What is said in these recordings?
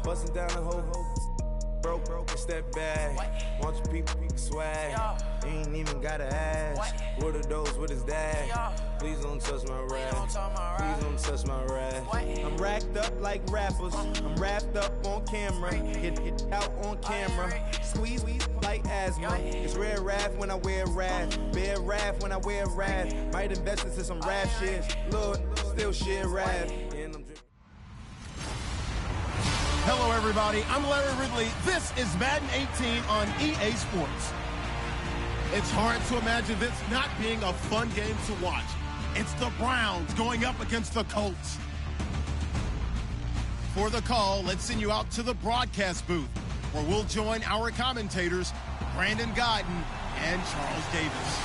Busting down the whole broke, and step back. Want your people swag. You ain't even gotta ask. What are those with his dad? Please don't touch my rap. Please don't touch my rap. I'm racked up like rappers. I'm wrapped up on camera. Hit out on camera. Squeeze like asthma. It's rare wrath when I wear wrath. Bear wrath when I wear wrath. Might invest into some rap shit. Lord, still shit wrath. Hello, everybody. I'm Larry Ridley. This is Madden 18 on EA Sports. It's hard to imagine this not being a fun game to watch. It's the Browns going up against the Colts. For the call, let's send you out to the broadcast booth, where we'll join our commentators, Brandon Godden and Charles Davis.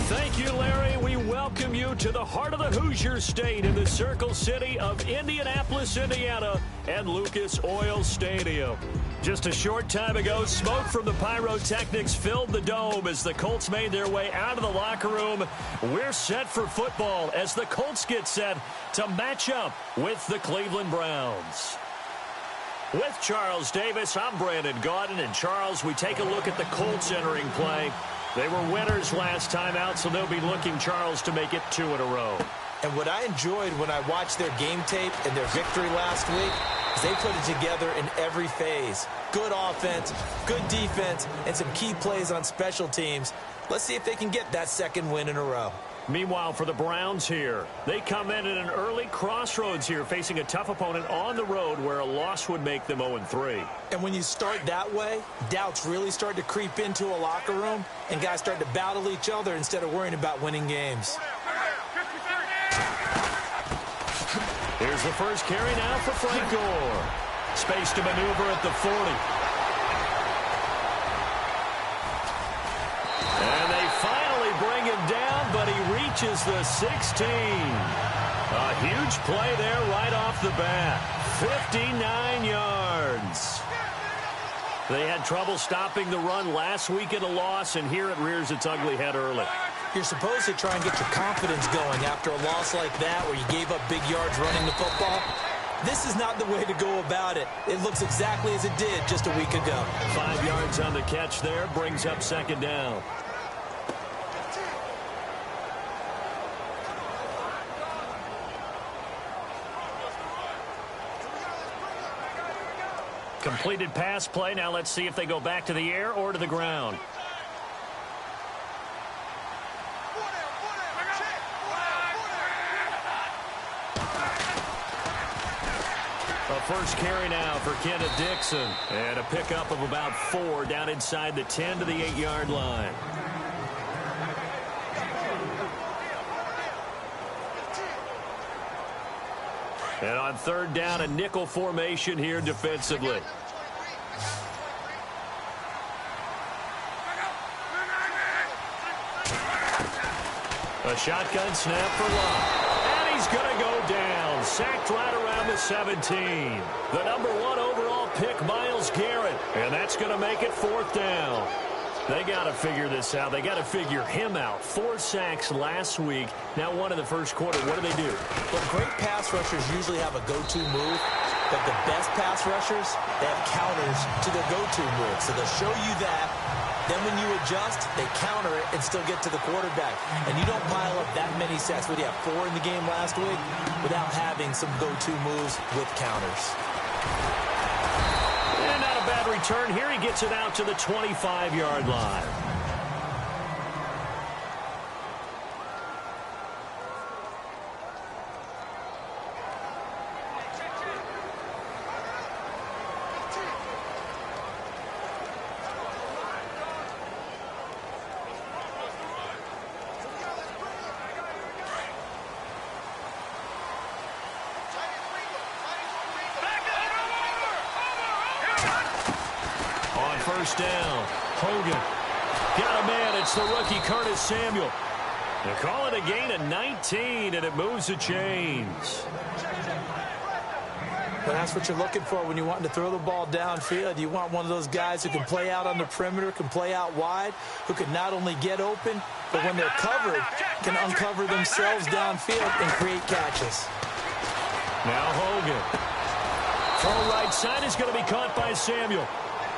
Thank you, Larry. We welcome you to the heart of the Hoosier State in the Circle City of Indianapolis, Indiana, and Lucas Oil Stadium. Just a short time ago, smoke from the pyrotechnics filled the dome as the Colts made their way out of the locker room. We're set for football as the Colts get set to match up with the Cleveland Browns. With Charles Davis, I'm Brandon Gaudin. And Charles, we take a look at the Colts entering play. They were winners last time out, so they'll be looking, Charles, to make it 2 in a row. And what I enjoyed when I watched their game tape and their victory last week is they put it together in every phase. Good offense, good defense, and some key plays on special teams. Let's see if they can get that second win in a row. Meanwhile, for the Browns here, they come in at an early crossroads here, facing a tough opponent on the road where a loss would make them 0-3. And when you start that way, doubts really start to creep into a locker room, and guys start to battle each other instead of worrying about winning games. Here's the first carry now for Frank Gore. Space to maneuver at the 40. And they finally bring him down, but he reaches the 16. A huge play there right off the bat. 59 yards. They had trouble stopping the run last week in a loss, and here it rears its ugly head early. You're supposed to try and get your confidence going after a loss like that where you gave up big yards running the football. This is not the way to go about it. It looks exactly as it did just a week ago. 5 yards on the catch there, brings up second down. Completed pass play. Now let's see if they go back to the air or to the ground. A first carry now for Kenneth Dixon. And a pickup of about 4 down inside the 10 to the 8-yard line. And on third down, a nickel formation here defensively. A shotgun snap for Locke. And he's going to go down. Sacked right around the 17. The number 1 overall pick, Myles Garrett. And that's going to make it 4th down. They got to figure this out. They got to figure him out. 4 sacks last week. Now 1 in the first quarter. What do they do? Well, great pass rushers usually have a go-to move. But the best pass rushers, they have counters to their go-to move. So they'll show you that. Then when you adjust, they counter it and still get to the quarterback. And you don't pile up that many sacks. What do you have, 4 in the game last week? Without having some go-to moves with counters. And not a bad return here. He gets it out to the 25-yard line. First down. Hogan. Got a man. It's the rookie Curtis Samuel. They call it a gain of 19, and it moves the chains. But that's what you're looking for when you want to throw the ball downfield. You want one of those guys who can play out on the perimeter, can play out wide, who can not only get open, but when they're covered, can uncover themselves downfield and create catches. Now Hogan. Throw right side is going to be caught by Samuel.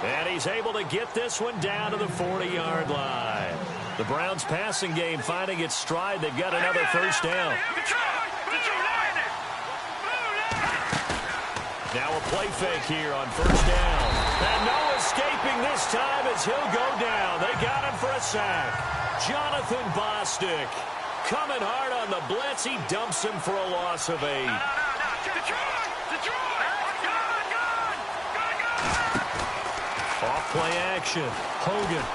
And he's able to get this one down to the 40-yard line. The Browns' passing game finding its stride. They've got another first down. Now a play fake here on first down. And no escaping this time as he'll go down. They got him for a sack. Jonathan Bostic coming hard on the blitz. He dumps him for a loss of 8. Off play action. Hogan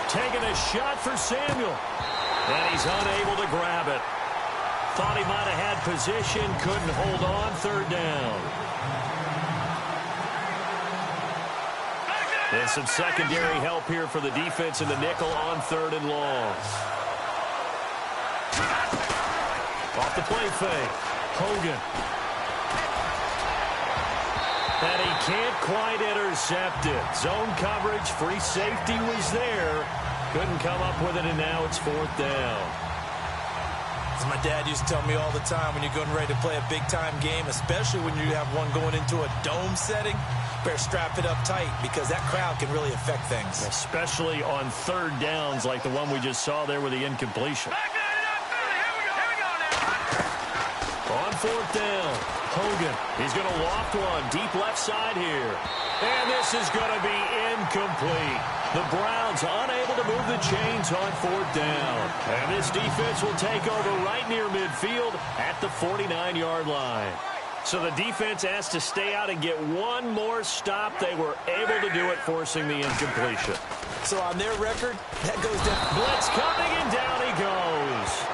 taking a shot for Samuel. And he's unable to grab it. Thought he might have had position. Couldn't hold on. Third down. And some secondary help here for the defense in the nickel on third and long. Off the play fake. Hogan. And he can't quite intercept it. Zone coverage, free safety was there. Couldn't come up with it, and now it's fourth down. As my dad used to tell me all the time, when you're getting ready to play a big-time game, especially when you have one going into a dome setting, better strap it up tight because that crowd can really affect things. Especially on third downs like the one we just saw there with the incompletion. On fourth down, Hogan. He's going to loft one deep left side here. And this is going to be incomplete. The Browns unable to move the chains on fourth down. And this defense will take over right near midfield at the 49-yard line. So the defense asked to stay out and get one more stop. They were able to do it, forcing the incompletion. So on their record, that goes down. Blitz coming, and down he goes.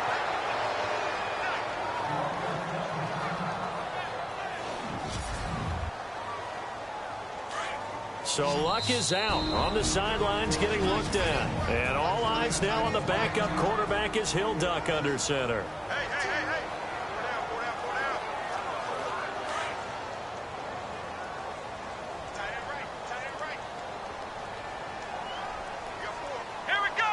So Luck is out on the sidelines getting looked at. And all eyes now on the backup quarterback as he'll duck under center. Hey. Four down. Tight end right. You got 4. Here we go.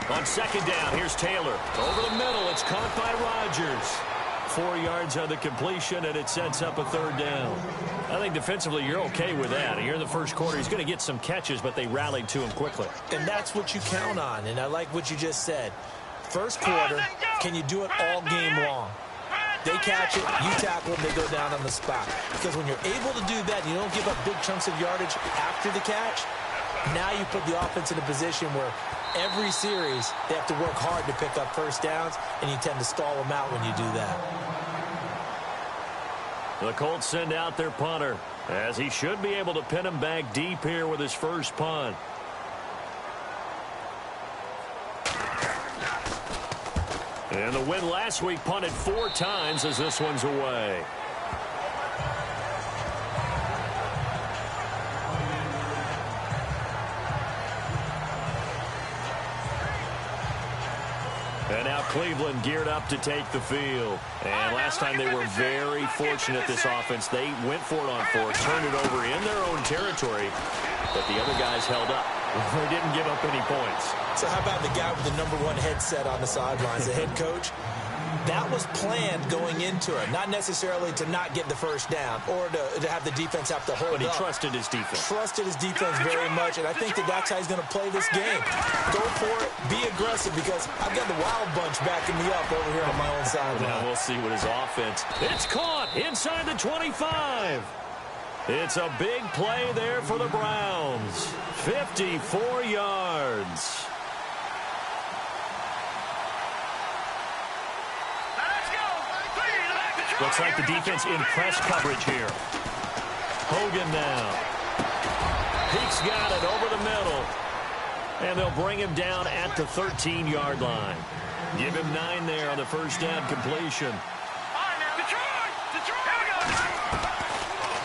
What? On second down, here's Taylor. Over the middle, it's caught by Rodgers. 4 yards on the completion, and it sets up a third down. I think defensively you're okay with that. Here in the first quarter, he's going to get some catches, but they rallied to him quickly. And that's what you count on, and I like what you just said. First quarter, can you do it all game long? They catch it, you tackle them, they go down on the spot. Because when you're able to do that, you don't give up big chunks of yardage after the catch, now you put the offense in a position where every series they have to work hard to pick up first downs, and you tend to stall them out when you do that. The Colts send out their punter, as he should be able to pin him back deep here with his first punt. And the win last week punted 4 times as this one's away. And now Cleveland geared up to take the field. And last time they were very fortunate, this offense. They went for it on 4, turned it over in their own territory, but the other guys held up. They didn't give up any points. So how about the guy with the #1 headset on the sidelines, the head coach? That was planned going into it, not necessarily to not get the first down or to have the defense have to hold up. But he trusted his defense. Trusted his defense very much, and I think that's how he's going to play this game. Go for it, be aggressive, because I've got the Wild Bunch backing me up over here on my own sideline. Now we'll see what his offense. It's caught inside the 25. It's a big play there for the Browns. 54 yards. Looks like the defense in press coverage here. Hogan now. Peake's got it over the middle. And they'll bring him down at the 13-yard line. Give him 9 there on the first down completion.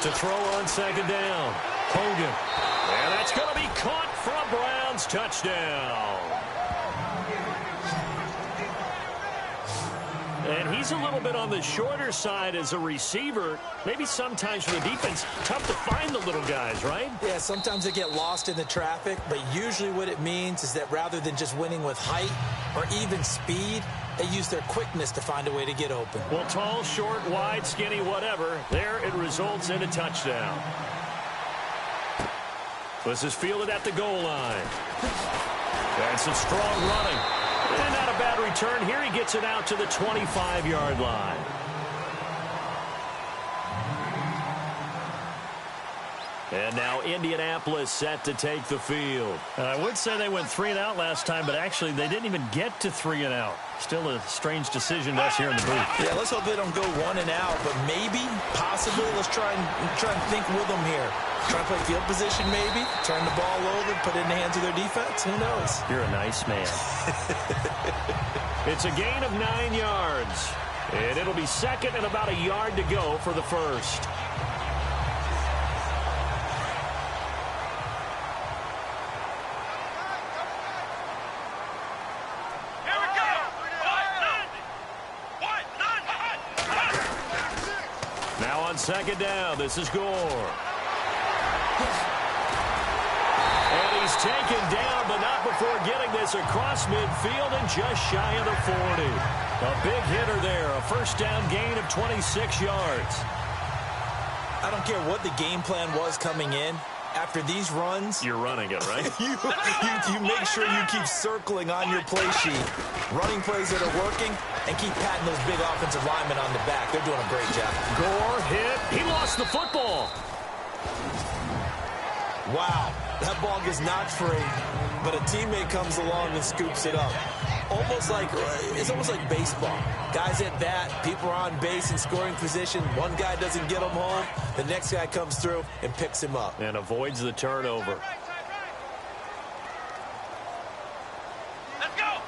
To throw on second down. Hogan. And that's going to be caught for a Browns touchdown. And he's a little bit on the shorter side as a receiver. Maybe sometimes for the defense, tough to find the little guys, right? Yeah, sometimes they get lost in the traffic, but usually what it means is that rather than just winning with height or even speed, they use their quickness to find a way to get open. Well, tall, short, wide, skinny, whatever, there it results in a touchdown. This is fielded at the goal line. And some strong running. And not a bad return here. He gets it out to the 25-yard line. And now Indianapolis set to take the field. I would say they went 3 and out last time, but actually they didn't even get to 3 and out. Still a strange decision to us here in the booth. Yeah, let's hope they don't go 1 and out, but maybe, possibly, let's try and think with them here. Try and play field position maybe, turn the ball over, put it in the hands of their defense. Who knows? You're a nice man. It's a gain of 9 yards. And it'll be second and about a yard to go for the first. Here we go. Now on second down, this is Gore. And he's taken down, but not before getting this across midfield and just shy of the 40. A big hitter there, a first down gain of 26 yards. I don't care what the game plan was coming in. After these runs, You're running it, right? you make sure you keep circling on your play sheet, running plays that are working, and keep patting those big offensive linemen on the back. They're doing a great job. Gore hit. He lost the football. Wow, that ball gets knocked free, but a teammate comes along and scoops it up. It's almost like baseball. Guys at bat, people are on base in scoring position. One guy doesn't get him home. The next guy comes through and picks him up. And avoids the turnover. Let's go.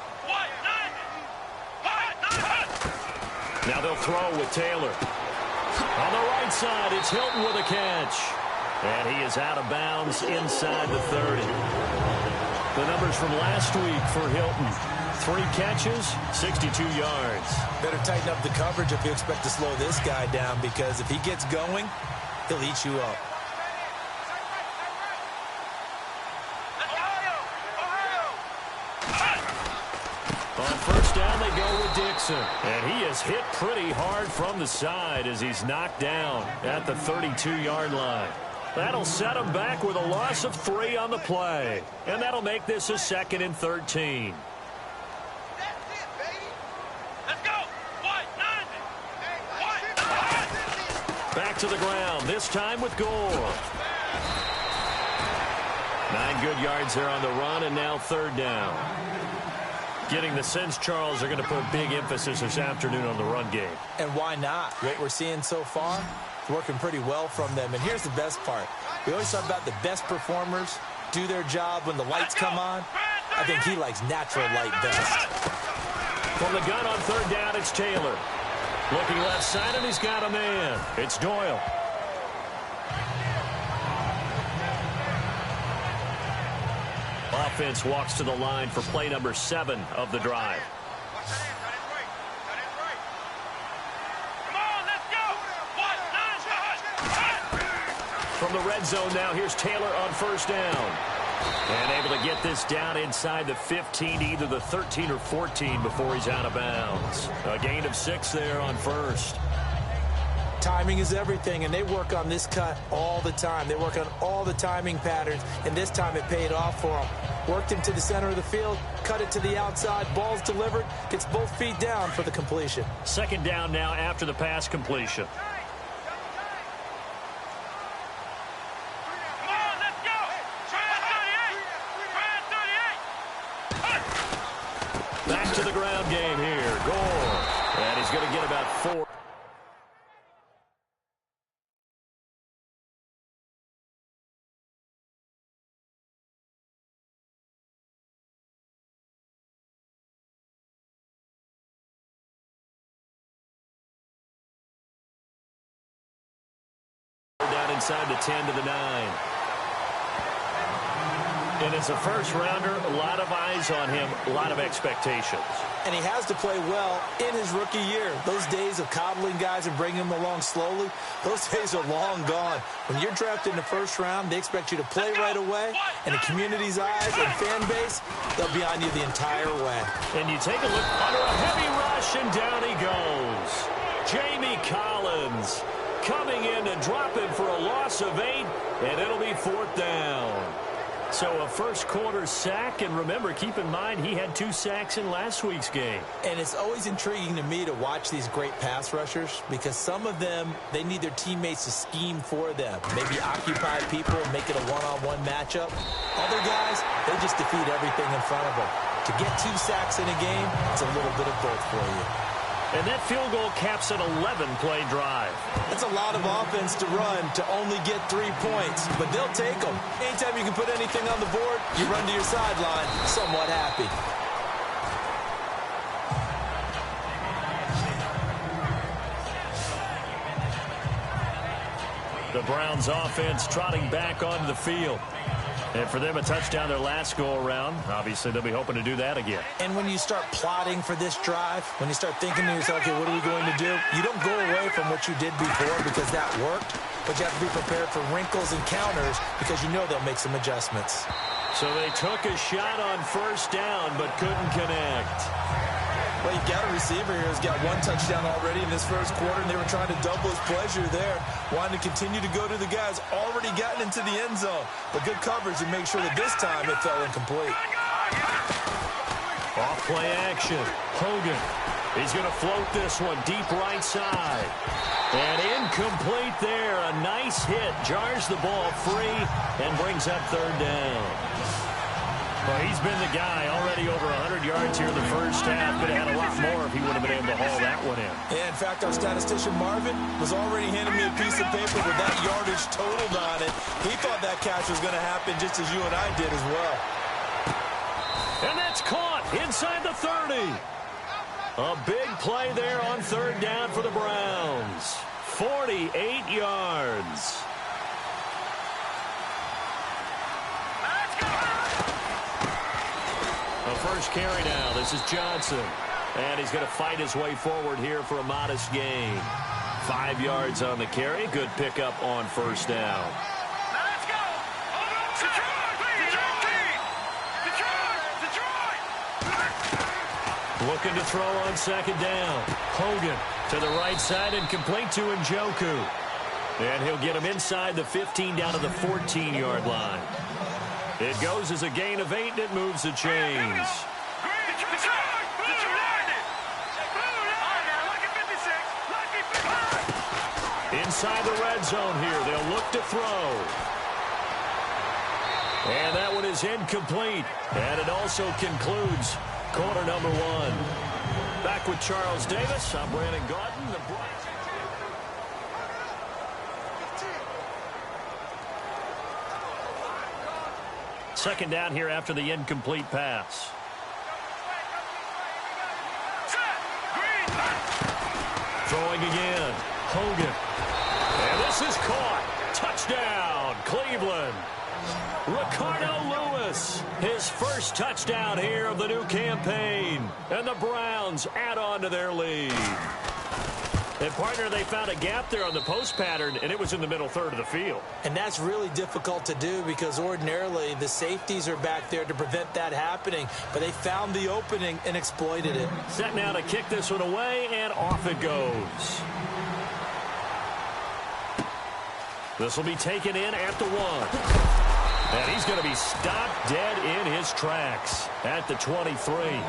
Now they'll throw with Taylor. On the right side, it's Hilton with a catch. And he is out of bounds inside the 30. The numbers from last week for Hilton. 3 catches, 62 yards. Better tighten up the coverage if you expect to slow this guy down, because if he gets going, he'll eat you up. On first down, they go with Dixon. And he is hit pretty hard from the side as he's knocked down at the 32-yard line. That'll set him back with a loss of 3 on the play. And that'll make this a 2nd and 13. Back to the ground, this time with Gore. 9 good yards there on the run, and now 3rd down. Getting the sense, Charles, are going to put big emphasis this afternoon on the run game. And why not? What we're seeing so far, working pretty well from them. And here's the best part. We always talk about the best performers do their job when the lights come on. I think he likes natural light best. From the gun on 3rd down, it's Taylor. Looking left side, and he's got a man. It's Doyle. Offense walks to the line for play number 7 of the drive. From the red zone now, here's Taylor on first down. And able to get this down inside the 15, either the 13 or 14 before he's out of bounds. A gain of 6 there on first. Timing is everything, and they work on this cut all the time. They work on all the timing patterns, and this time it paid off for them. Worked him to the center of the field, cut it to the outside, ball's delivered, gets both feet down for the completion. 2nd down now after the pass completion. Back to the ground game here. Gore. And he's going to get about 4. Down inside the 10 to the 9. And as a first-rounder, a lot of eyes on him, a lot of expectations. And he has to play well in his rookie year. Those days of coddling guys and bringing them along slowly, those days are long gone. When you're drafted in the first round, they expect you to play right away. And the community's eyes and fan base, they'll be on you the entire way. And you take a look under a heavy rush, and down he goes. Jamie Collins coming in to drop him for a loss of 8, and it'll be 4th down. So a first-quarter sack, and remember, keep in mind, he had 2 sacks in last week's game. And it's always intriguing to me to watch these great pass rushers because some of them, they need their teammates to scheme for them. Maybe occupy people and make it a one-on-one matchup. Other guys, they just defeat everything in front of them. To get 2 sacks in a game, it's a little bit of both for you. And that field goal caps an 11-play drive. That's a lot of offense to run to only get 3 points, but they'll take them. Anytime you can put anything on the board, you run to your sideline somewhat happy. The Browns offense trotting back onto the field. And for them, a touchdown their last go-around. Obviously, they'll be hoping to do that again. And when you start plotting for this drive, when you start thinking to yourself, okay, what are we going to do? You don't go away from what you did before because that worked, but you have to be prepared for wrinkles and counters because you know they'll make some adjustments. So they took a shot on first down, but couldn't connect. Well, you've got a receiver here who's got 1 touchdown already in this first quarter, and they were trying to double his pleasure there, wanting to continue to go to the guys already gotten into the end zone. But good coverage to make sure that this time it fell incomplete. Off play action. Hogan. He's going to float this one deep right side. And incomplete there. A nice hit. Jars the ball free and brings up 3rd down. Well, he's been the guy already over 100 yards here in the first half. Could have had a lot more if he would have been able to haul that one in. Yeah, in fact, our statistician Marvin was already handing me a piece of paper with that yardage totaled on it. He thought that catch was going to happen just as you and I did as well. And that's caught inside the 30. A big play there on 3rd down for the Browns. 48 yards. First carry now. This is Johnson. And he's going to fight his way forward here for a modest gain. 5 yards on the carry. Good pickup on first down. Let's go! Detroit! Looking to throw on 2nd down. Hogan to the right side and complete to Njoku. And he'll get him inside the 15 down to the 14-yard line. It goes as a gain of 8, and it moves the chains. Inside the red zone here. They'll look to throw. And that one is incomplete. And it also concludes quarter number 1. Back with Charles Davis. I'm Brandon Gaudin. The Browns. Second down here after the incomplete pass. Throwing again. Hogan. And this is caught. Touchdown, Cleveland. Ricardo Lewis, his first touchdown here of the new campaign. And the Browns add on to their lead. And, partner, they found a gap there on the post pattern, and it was in the middle third of the field. And that's really difficult to do because ordinarily the safeties are back there to prevent that happening. But they found the opening and exploited it. Set now to kick this one away, and off it goes. This will be taken in at the 1. And he's going to be stopped dead in his tracks at the 23.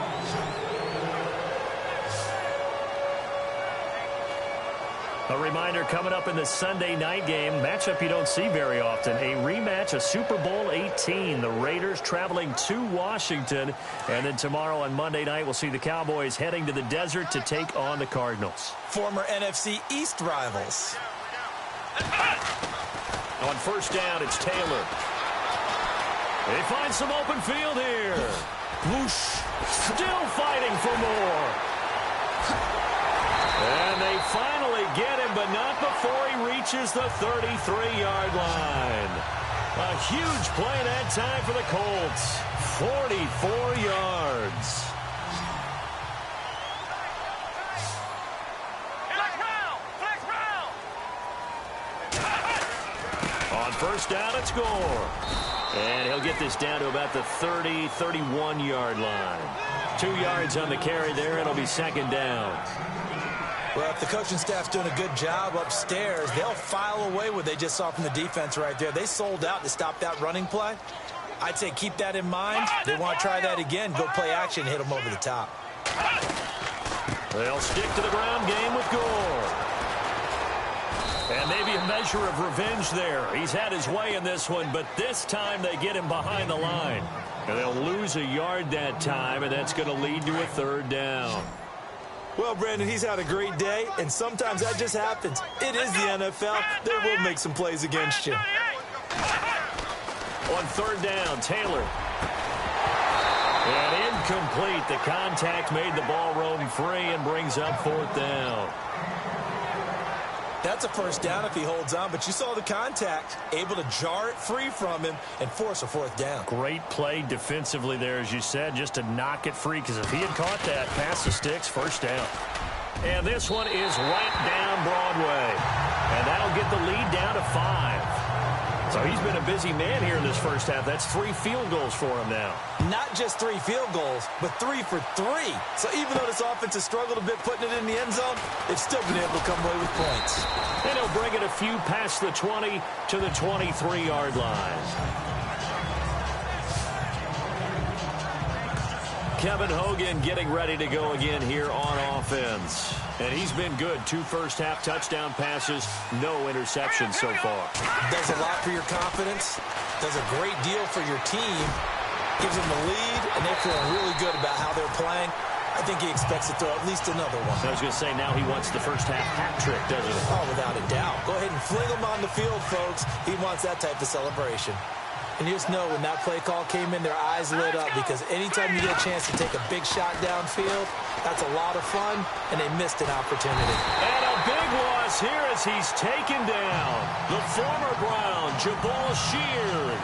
A reminder coming up in the Sunday night game, matchup you don't see very often, a rematch of Super Bowl 18. The Raiders traveling to Washington. And then tomorrow on Monday night, we'll see the Cowboys heading to the desert to take on the Cardinals. Former NFC East rivals. On first down, it's Taylor. They find some open field here. Whoosh. Still fighting for more. And they finally get him, but not before he reaches the 33-yard line. A huge play that time for the Colts. 44 yards. On first down and score. And he'll get this down to about the 30, 31-yard line. 2 yards on the carry there. It'll be second down. Well, if the coaching staff's doing a good job upstairs, they'll file away what they just saw from the defense right there. They sold out to stop that running play. I'd say keep that in mind. They want to try that again. Go play action, hit them over the top. They'll stick to the ground game with Gore. And maybe a measure of revenge there. He's had his way in this one, but this time they get him behind the line. And they'll lose a yard that time, and that's going to lead to a third down. Well, Brandon, he's had a great day, and sometimes that just happens. It is the NFL. They will make some plays against you. On third down, Taylor. And incomplete. The contact made the ball roam free and brings up fourth down. That's a first down if he holds on, but you saw the contact, able to jar it free from him and force a fourth down. Great play defensively there, as you said, just to knock it free, because if he had caught that, pass the sticks, first down. And this one is right down Broadway. And that'll get the lead down to 5. So he's been a busy man here in this first half. That's 3 field goals for him now. Not just 3 field goals, but 3 for 3. So even though this offense has struggled a bit putting it in the end zone, they've still been able to come away with points. And he'll bring it a few past the 20 to the 23-yard line. Kevin Hogan getting ready to go again here on offense. And he's been good. 2 first-half touchdown passes, no interceptions so far. Does a lot for your confidence, does a great deal for your team, gives them the lead, and they're feeling really good about how they're playing. I think he expects to throw at least another one. I was going to say, now he wants the first-half hat trick, doesn't he? Oh, without a doubt. Go ahead and fling him on the field, folks. He wants that type of celebration. And you just know when that play call came in, their eyes lit up, because anytime you get a chance to take a big shot downfield, that's a lot of fun, and they missed an opportunity. And a big loss here as he's taken down. The former Brown, Jabal Sheard,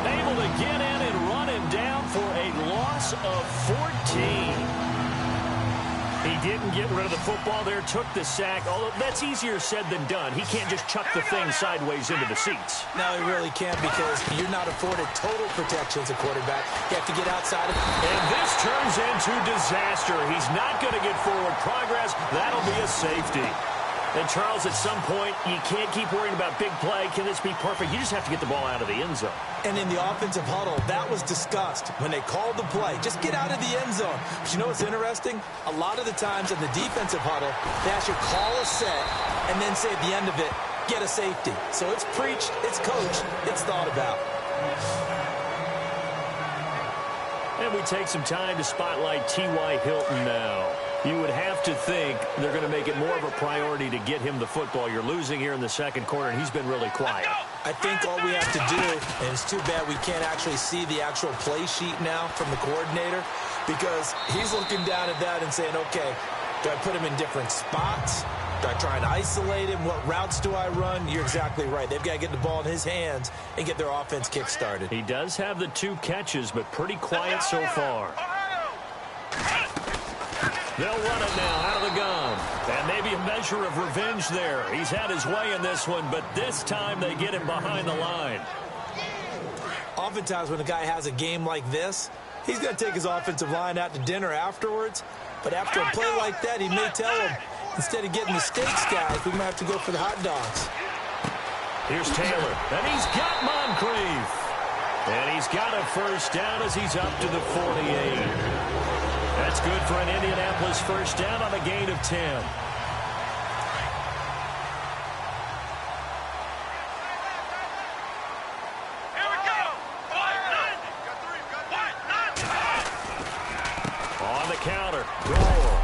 able to get in and run him down for a loss of 14. He didn't get rid of the football there, took the sack, although that's easier said than done. He can't just chuck the thing sideways into the seats. No, he really can't, because you're not afforded total protection as a quarterback. You have to get outside of it. And this turns into disaster. He's not going to get forward progress. That'll be a safety. And, Charles, at some point, you can't keep worrying about big play. Can this be perfect? You just have to get the ball out of the end zone. And in the offensive huddle, that was discussed when they called the play. Just get out of the end zone. But you know what's interesting? A lot of the times in the defensive huddle, they actually call a set and then say at the end of it, get a safety. So it's preached, it's coached, it's thought about. And we take some time to spotlight T.Y. Hilton now. You would have to think they're going to make it more of a priority to get him the football. You're losing here in the second quarter, and he's been really quiet. I think all we have to do, and it's too bad we can't actually see the actual play sheet now from the coordinator, because he's looking down at that and saying, okay, do I put him in different spots? Do I try and isolate him? What routes do I run? You're exactly right. They've got to get the ball in his hands and get their offense kick-started. He does have the 2 catches, but pretty quiet so far. They'll run it now out of the gun. And maybe a measure of revenge there. He's had his way in this one, but this time they get him behind the line. Oftentimes when a guy has a game like this, he's going to take his offensive line out to dinner afterwards. But after a play like that, he may tell him, instead of getting the steaks, guys, we might have to go for the hot dogs. Here's Taylor, and he's got Moncrief. And he's got a first down as he's up to the 48. That's good for an Indianapolis first down on a gain of 10. Here we go. On the counter, Gore.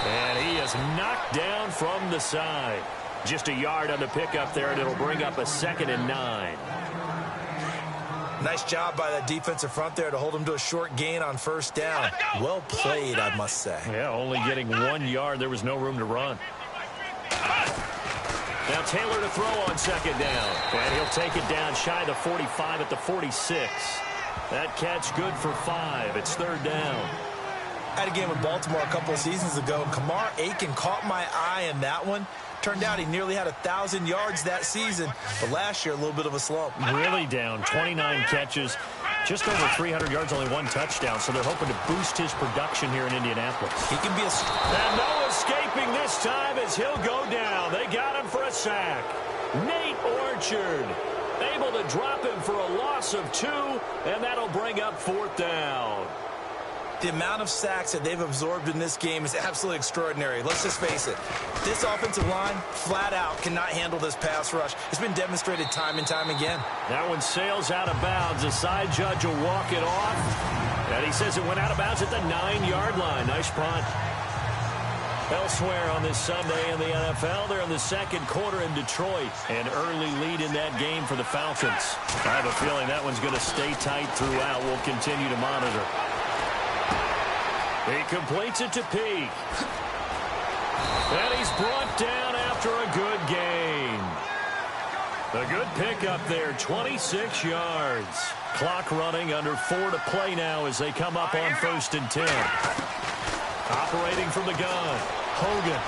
And he is knocked down from the side. Just a yard on the pickup there, and it'll bring up a 2nd and 9. Nice job by that defensive front there to hold him to a short gain on first down. Well played, I must say. Yeah, only getting 1 yard. There was no room to run. Now Taylor to throw on second down. And he'll take it down shy of the 45 at the 46. That catch good for 5. It's third down. I had a game with Baltimore a couple of seasons ago. Kamar Aiken caught my eye in that one. Turned out he nearly had 1,000 yards that season. But last year, a little bit of a slump. Really down. 29 catches. Just over 300 yards, only 1 touchdown. So they're hoping to boost his production here in Indianapolis. He can be a... And no escaping this time as he'll go down. They got him for a sack. Nate Orchard able to drop him for a loss of 2, and that'll bring up 4th down. The amount of sacks that they've absorbed in this game is absolutely extraordinary. Let's just face it. This offensive line, flat out, cannot handle this pass rush. It's been demonstrated time and time again. That one sails out of bounds. The side judge will walk it off. And he says it went out of bounds at the 9-yard line. Nice punt. Elsewhere on this Sunday in the NFL, they're in the second quarter in Detroit. An early lead in that game for the Falcons. I have a feeling that one's going to stay tight throughout. We'll continue to monitor. He completes it to Peak. And he's brought down after a good gain. A good pickup there, 26 yards. Clock running, under 4 to play now as they come up on 1st and 10. Operating from the gun, Hogan.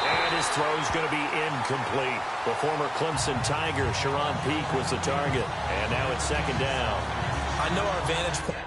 And his throw's going to be incomplete. The former Clemson Tiger, Sharon Peak, was the target. And now it's 2nd down. I know our vantage point.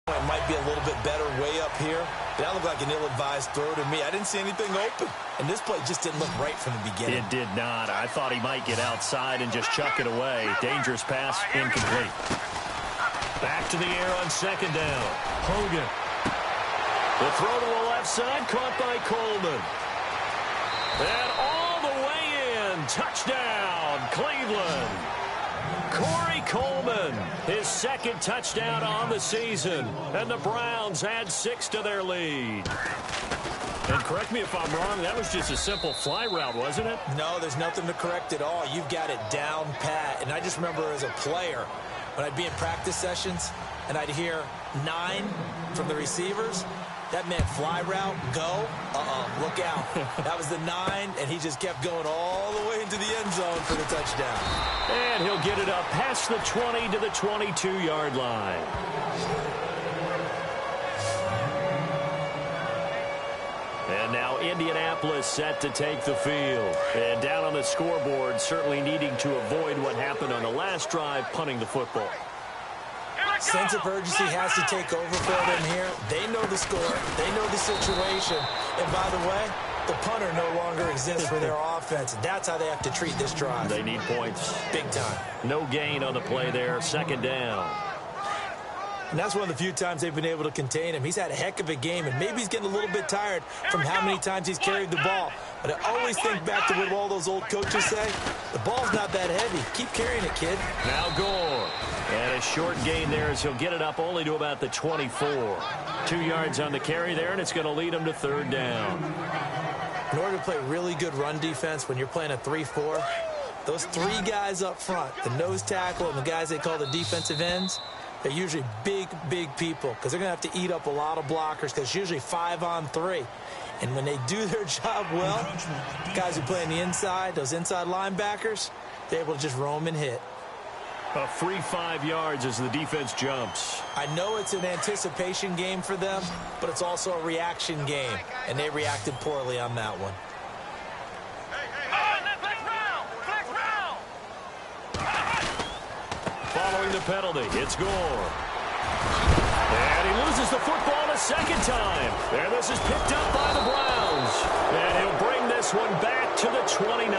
It might be a little bit better way up here. That looked like an ill-advised throw to me. I didn't see anything open. And this play just didn't look right from the beginning. It did not. I thought he might get outside and just chuck it away. Dangerous pass, incomplete. Back to the air on 2nd down. Hogan. The throw to the left side, caught by Coleman. And all the way in. Touchdown, Cleveland. Corey Coleman, his 2nd touchdown on the season. And the Browns add 6 to their lead. And correct me if I'm wrong, that was just a simple fly route, wasn't it? No, there's nothing to correct at all. You've got it down pat. And I just remember as a player, when I'd be in practice sessions, and I'd hear 9 from the receivers, that meant fly route, go, look out. That was the 9, and he just kept going all the way into the end zone for the touchdown. And he'll get it up past the 20 to the 22-yard line. And now Indianapolis set to take the field. And down on the scoreboard, certainly needing to avoid what happened on the last drive, punting the football. Sense of urgency has to take over for them here. They know the score. They know the situation. And by the way, the punter no longer exists for their offense. That's how they have to treat this drive. They need points. Big time. No gain on the play there. 2nd down. And that's one of the few times they've been able to contain him. He's had a heck of a game, and maybe he's getting a little bit tired from how many times he's carried the ball. But I always think back to what all those old coaches say. The ball's not that heavy. Keep carrying it, kid. Now Gore. And a short gain there as he'll get it up only to about the 24. 2 yards on the carry there, and it's going to lead him to 3rd down. In order to play really good run defense when you're playing a 3-4, those 3 guys up front, the nose tackle and the guys they call the defensive ends, they're usually big, big people because they're going to have to eat up a lot of blockers because it's usually 5-on-3. And when they do their job well, the guys who play on the inside, those inside linebackers, they're able to just roam and hit. A free 5 yards as the defense jumps. I know it's an anticipation game for them, but it's also a reaction game, and they reacted poorly on that one. Following the penalty, it's Gore. And he loses the football a 2nd time. And this is picked up by the Browns. And he'll bring this one back to the 29.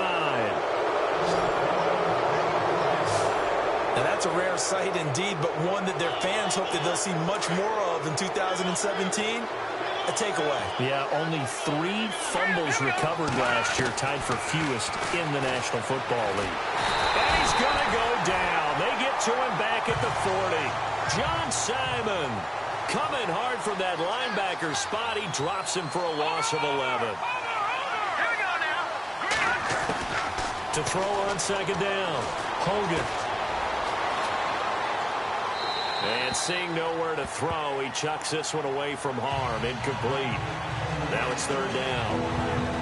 Now, that's a rare sight indeed, but one that their fans hope that they'll see much more of in 2017. a takeaway. Yeah, only 3 fumbles recovered last year, tied for fewest in the National Football League. And he's going to go down. They get to him back at the 40. John Simon coming hard from that linebacker spot. He drops him for a loss of 11. To throw on second down, Hogan. And seeing nowhere to throw, he chucks this one away from harm. Incomplete. Now it's third down.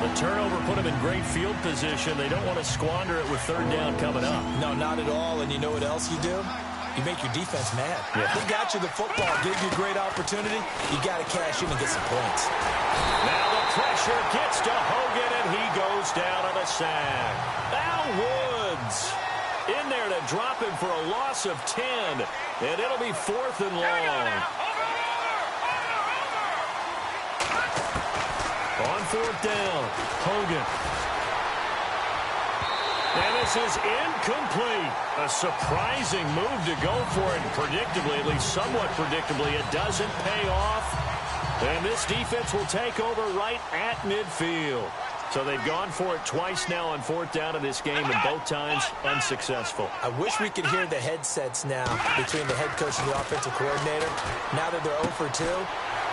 The turnover put him in great field position. They don't want to squander it with third down coming up. No, not at all. And you know what else you do? You make your defense mad. Yeah. They got you the football, gave you a great opportunity. You got to cash in and get some points. Now the pressure gets to Hogan, and he goes down on a sack. Al Woods in there to drop him for a loss of 10, and it'll be 4th and long. On 4th down, Hogan. And this is incomplete. A surprising move to go for it. Predictably, at least somewhat predictably, it doesn't pay off. And this defense will take over right at midfield. So they've gone for it twice now on 4th down in this game, and both times unsuccessful. I wish we could hear the headsets now between the head coach and the offensive coordinator. Now that they're 0 for 2,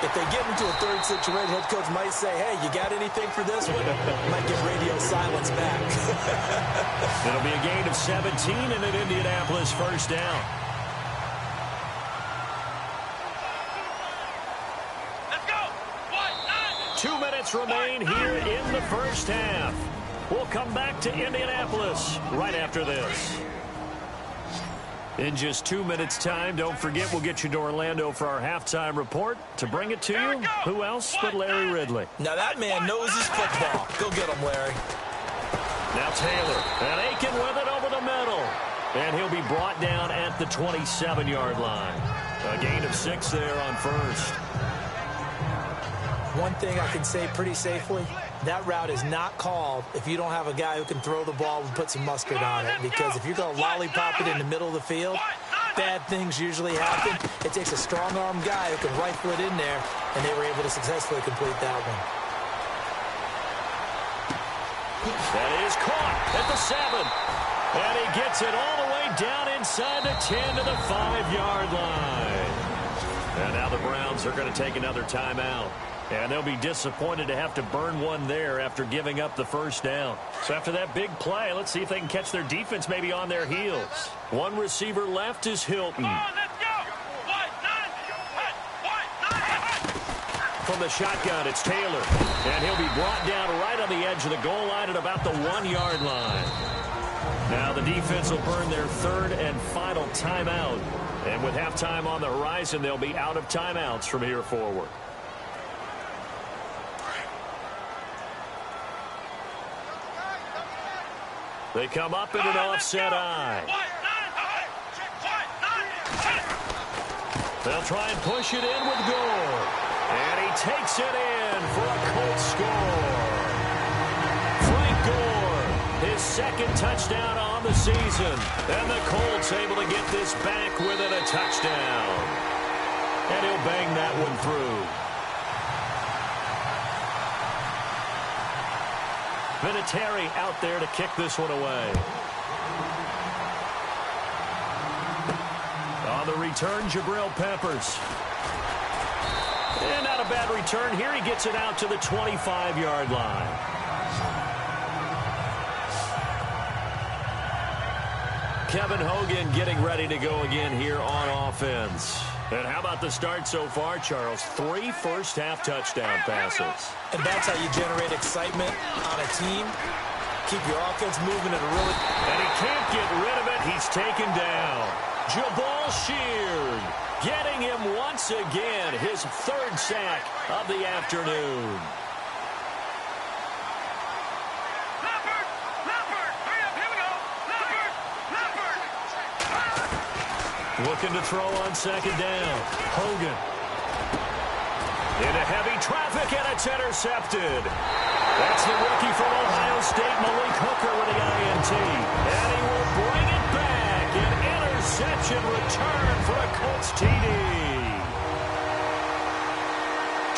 if they get into a third situation, head coach might say, hey, you got anything for this one? Might get radio silence back. It'll be a gain of 17 and an Indianapolis first down. Let's go. 2 minutes remain here in the first half. We'll come back to Indianapolis right after this. In just 2 minutes' time, don't forget we'll get you to Orlando for our halftime report. To bring it to you, who else but Larry Ridley? Now that man knows his football. Go get him, Larry. Now Taylor, and Aiken with it over the middle. And he'll be brought down at the 27-yard line. A gain of 6 there on first. One thing I can say pretty safely, that route is not called if you don't have a guy who can throw the ball and put some mustard on it. Because if you're going to lollipop it in the middle of the field, bad things usually happen. It takes a strong-arm guy who can rifle it in there, and they were able to successfully complete that one. That is caught at the 7. And he gets it all the way down inside the 10 to the 5-yard line. And now the Browns are going to take another timeout. And they'll be disappointed to have to burn one there after giving up the first down. So after that big play, let's see if they can catch their defense maybe on their heels. One receiver left is Hilton. From the shotgun, it's Taylor. And he'll be brought down right on the edge of the goal line at about the 1-yard line. Now the defense will burn their third and final timeout. And with halftime on the horizon, they'll be out of timeouts from here forward. They come up in an offset eye. They'll try and push it in with Gore. And he takes it in for a Colts score. Frank Gore, his second touchdown on the season. And the Colts able to get this back within a touchdown. And he'll bang that one through. Vinatieri out there to kick this one away. On the return, Jabril Peppers. And not a bad return here. He gets it out to the 25-yard line. Kevin Hogan getting ready to go again here on offense. And how about the start so far, Charles? 3 first-half touchdown passes. And that's how you generate excitement on a team. Keep your offense moving at a really... And he can't get rid of it. He's taken down. Jabal Sheard getting him once again. His 3rd sack of the afternoon. Looking to throw on second down. Hogan. Into heavy traffic, and it's intercepted. That's the rookie from Ohio State, Malik Hooker, with the INT. And he will bring it back. An interception return for a Colts TD.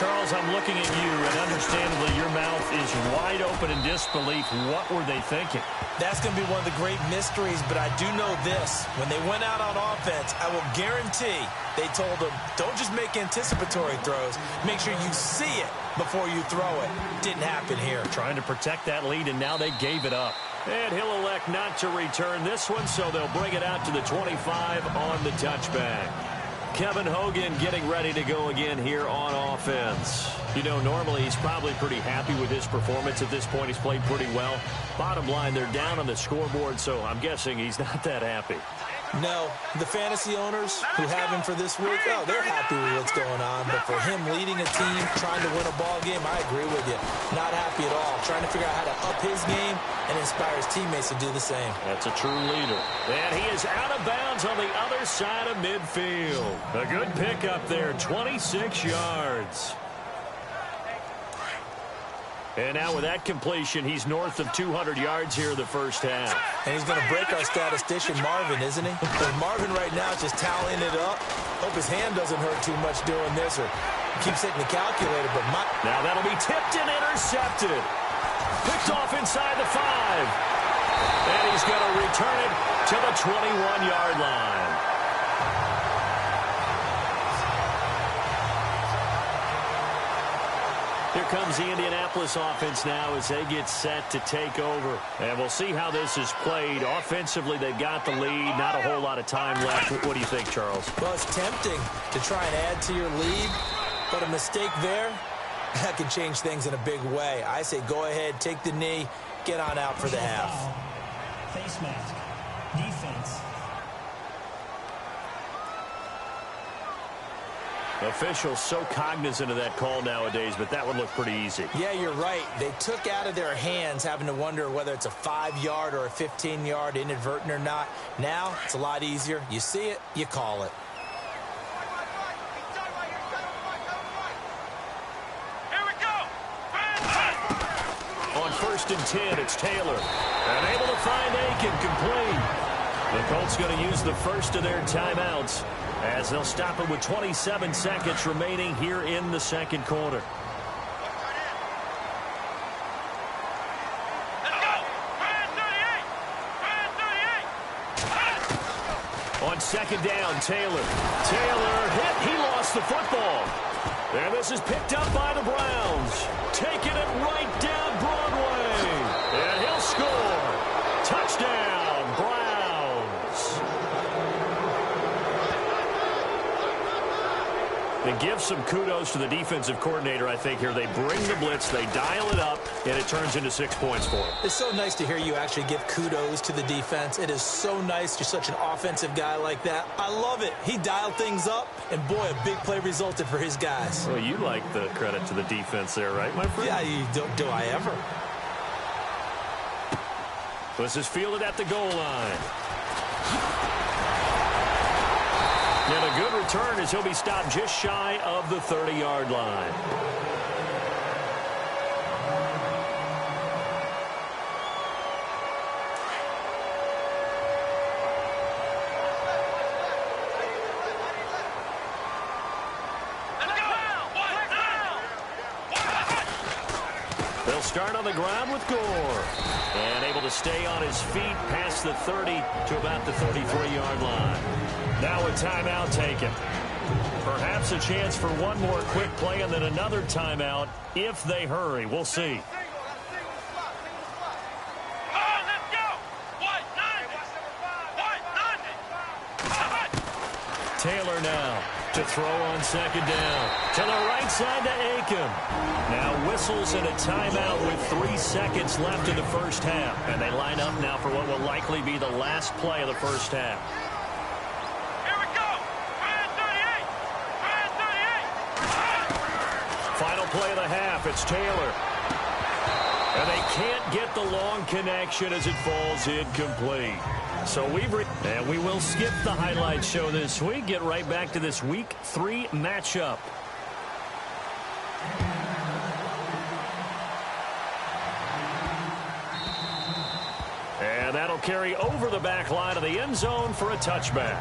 Charles, I'm looking at you, and understandably your mouth is wide open in disbelief. What were they thinking? That's going to be one of the great mysteries, but I do know this. When they went out on offense, I will guarantee they told them, don't just make anticipatory throws. Make sure you see it before you throw it. Didn't happen here. Trying to protect that lead, and now they gave it up. And he'll elect not to return this one, so they'll bring it out to the 25 on the touchback. Kevin Hogan getting ready to go again here on offense. You know, normally he's probably pretty happy with his performance at this point. He's played pretty well. Bottom line, they're down on the scoreboard, so I'm guessing he's not that happy. No, the fantasy owners who have him for this week, oh, they're happy with what's going on. But for him leading a team, trying to win a ball game, I agree with you. Not happy at all. Trying to figure out how to up his game and inspire his teammates to do the same. That's a true leader. And he is out of bounds on the other side of midfield. A good pickup there, 26 yards. And now with that completion, he's north of 200 yards here in the first half. And he's going to break our statistician Marvin, isn't he? And Marvin right now is just tallying it up. Hope his hand doesn't hurt too much doing this or keeps hitting the calculator. But now that'll be tipped and intercepted. Picked off inside the 5. And he's going to return it to the 21-yard line. Here comes the Indianapolis offense now as they get set to take over. And we'll see how this is played. Offensively, they've got the lead. Not a whole lot of time left. What do you think, Charles? Well, it's tempting to try and add to your lead, but a mistake there, that can change things in a big way. I say go ahead, take the knee, get on out for the half. Face mask. Defense. Officials so cognizant of that call nowadays, but that would look pretty easy. Yeah, you're right. They took out of their hands having to wonder whether it's a 5-yard or a 15-yard, inadvertent or not. Now, it's a lot easier. You see it, you call it. Here we go. On 1st and 10, it's Taylor. And able to find Aiken complete. The Colts going to use the first of their timeouts as they'll stop it with 27 seconds remaining here in the second quarter. Let's go. 38. On 2nd down, Taylor. Taylor hit. He lost the football. And this is picked up by the Browns. Taking it right down Broadway. And he'll score. Touchdown, Browns. And give some kudos to the defensive coordinator, I think, here. They bring the blitz, they dial it up, and it turns into 6 points for them. It's so nice to hear you actually give kudos to the defense. It is so nice. You're such an offensive guy like that. I love it. He dialed things up, and boy, a big play resulted for his guys. Well, you like the credit to the defense there, right, my friend? Yeah, do I ever? This is fielded at the goal line. And a good return as he'll be stopped just shy of the 30-yard line. They'll start on the ground with Gore. And able to stay on his feet past the 30 to about the 33-yard line. Now a timeout taken. Perhaps a chance for one more quick play and then another timeout if they hurry. We'll see. Taylor now to throw on 2nd down. To the right side to Aiken. Now whistles and a timeout with 3 seconds left in the first half. And they line up now for what will likely be the last play of the first half. Final play of the half, it's Taylor. And they can't get the long connection as it falls incomplete. So we will skip the highlight show this week. Get right back to this Week 3 matchup. And that'll carry over the back line of the end zone for a touchback.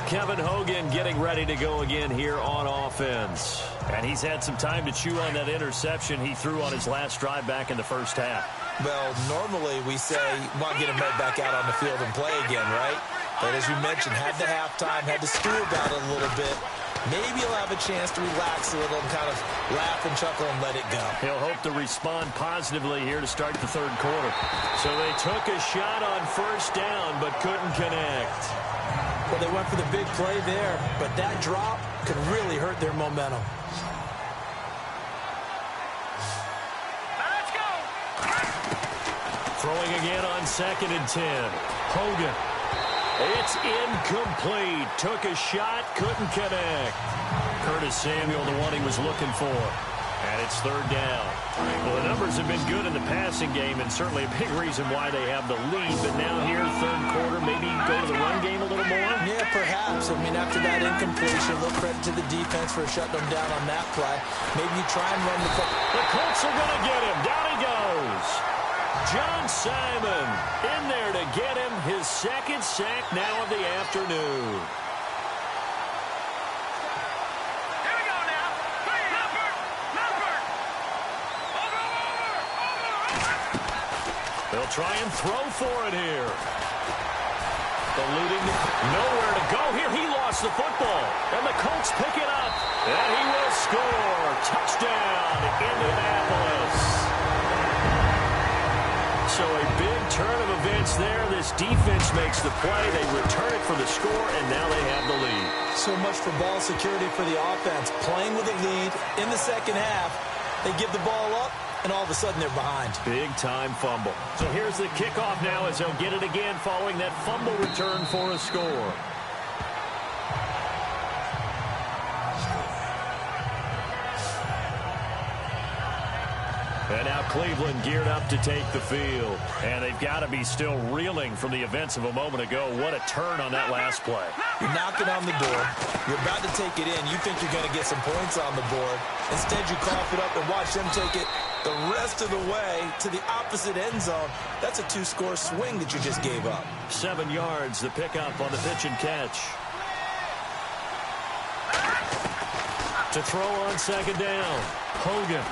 Kevin Hogan getting ready to go again here on offense. And he's had some time to chew on that interception he threw on his last drive back in the first half. Well, normally we say, want to get him right back out on the field and play again, right? But as you mentioned, had the halftime, had to stew about it a little bit. Maybe he'll have a chance to relax a little and kind of laugh and chuckle and let it go. He'll hope to respond positively here to start the third quarter. So they took a shot on first down but couldn't connect. Well, they went for the big play there, but that drop could really hurt their momentum. Let's go. Throwing again on 2nd and 10. Hogan. It's incomplete. Took a shot, couldn't connect. Curtis Samuel, the one he was looking for. And it's third down. Well, the numbers have been good in the passing game, and certainly a big reason why they have the lead. But now here, third quarter, maybe go to the run game a little more? Yeah, perhaps. I mean, after that incompletion, a little credit to the defense for shutting them down on that play. Maybe you try and run the football. The Colts are going to get him. Down he goes. John Simon in there to get him his second sack now of the afternoon. Here we go now. Number. Over. They'll try and throw for it here. Eluding, nowhere to go here. He lost the football. And the Colts pick it up. And he will score. Touchdown, Indianapolis. So a big turn of events there. This defense makes the play. They return it for the score, and now they have the lead. So much for ball security for the offense. Playing with a lead in the second half, they give the ball up, and all of a sudden they're behind. Big-time fumble. So here's the kickoff now as they'll get it again following that fumble return for a score. And now Cleveland geared up to take the field. And they've got to be still reeling from the events of a moment ago. What a turn on that last play. You're knocking on the door. You're about to take it in. You think you're going to get some points on the board. Instead, you cough it up and watch them take it the rest of the way to the opposite end zone. That's a 2-score swing that you just gave up. 7 yards, the pickup on the pitch and catch. To throw on second down. Hogan.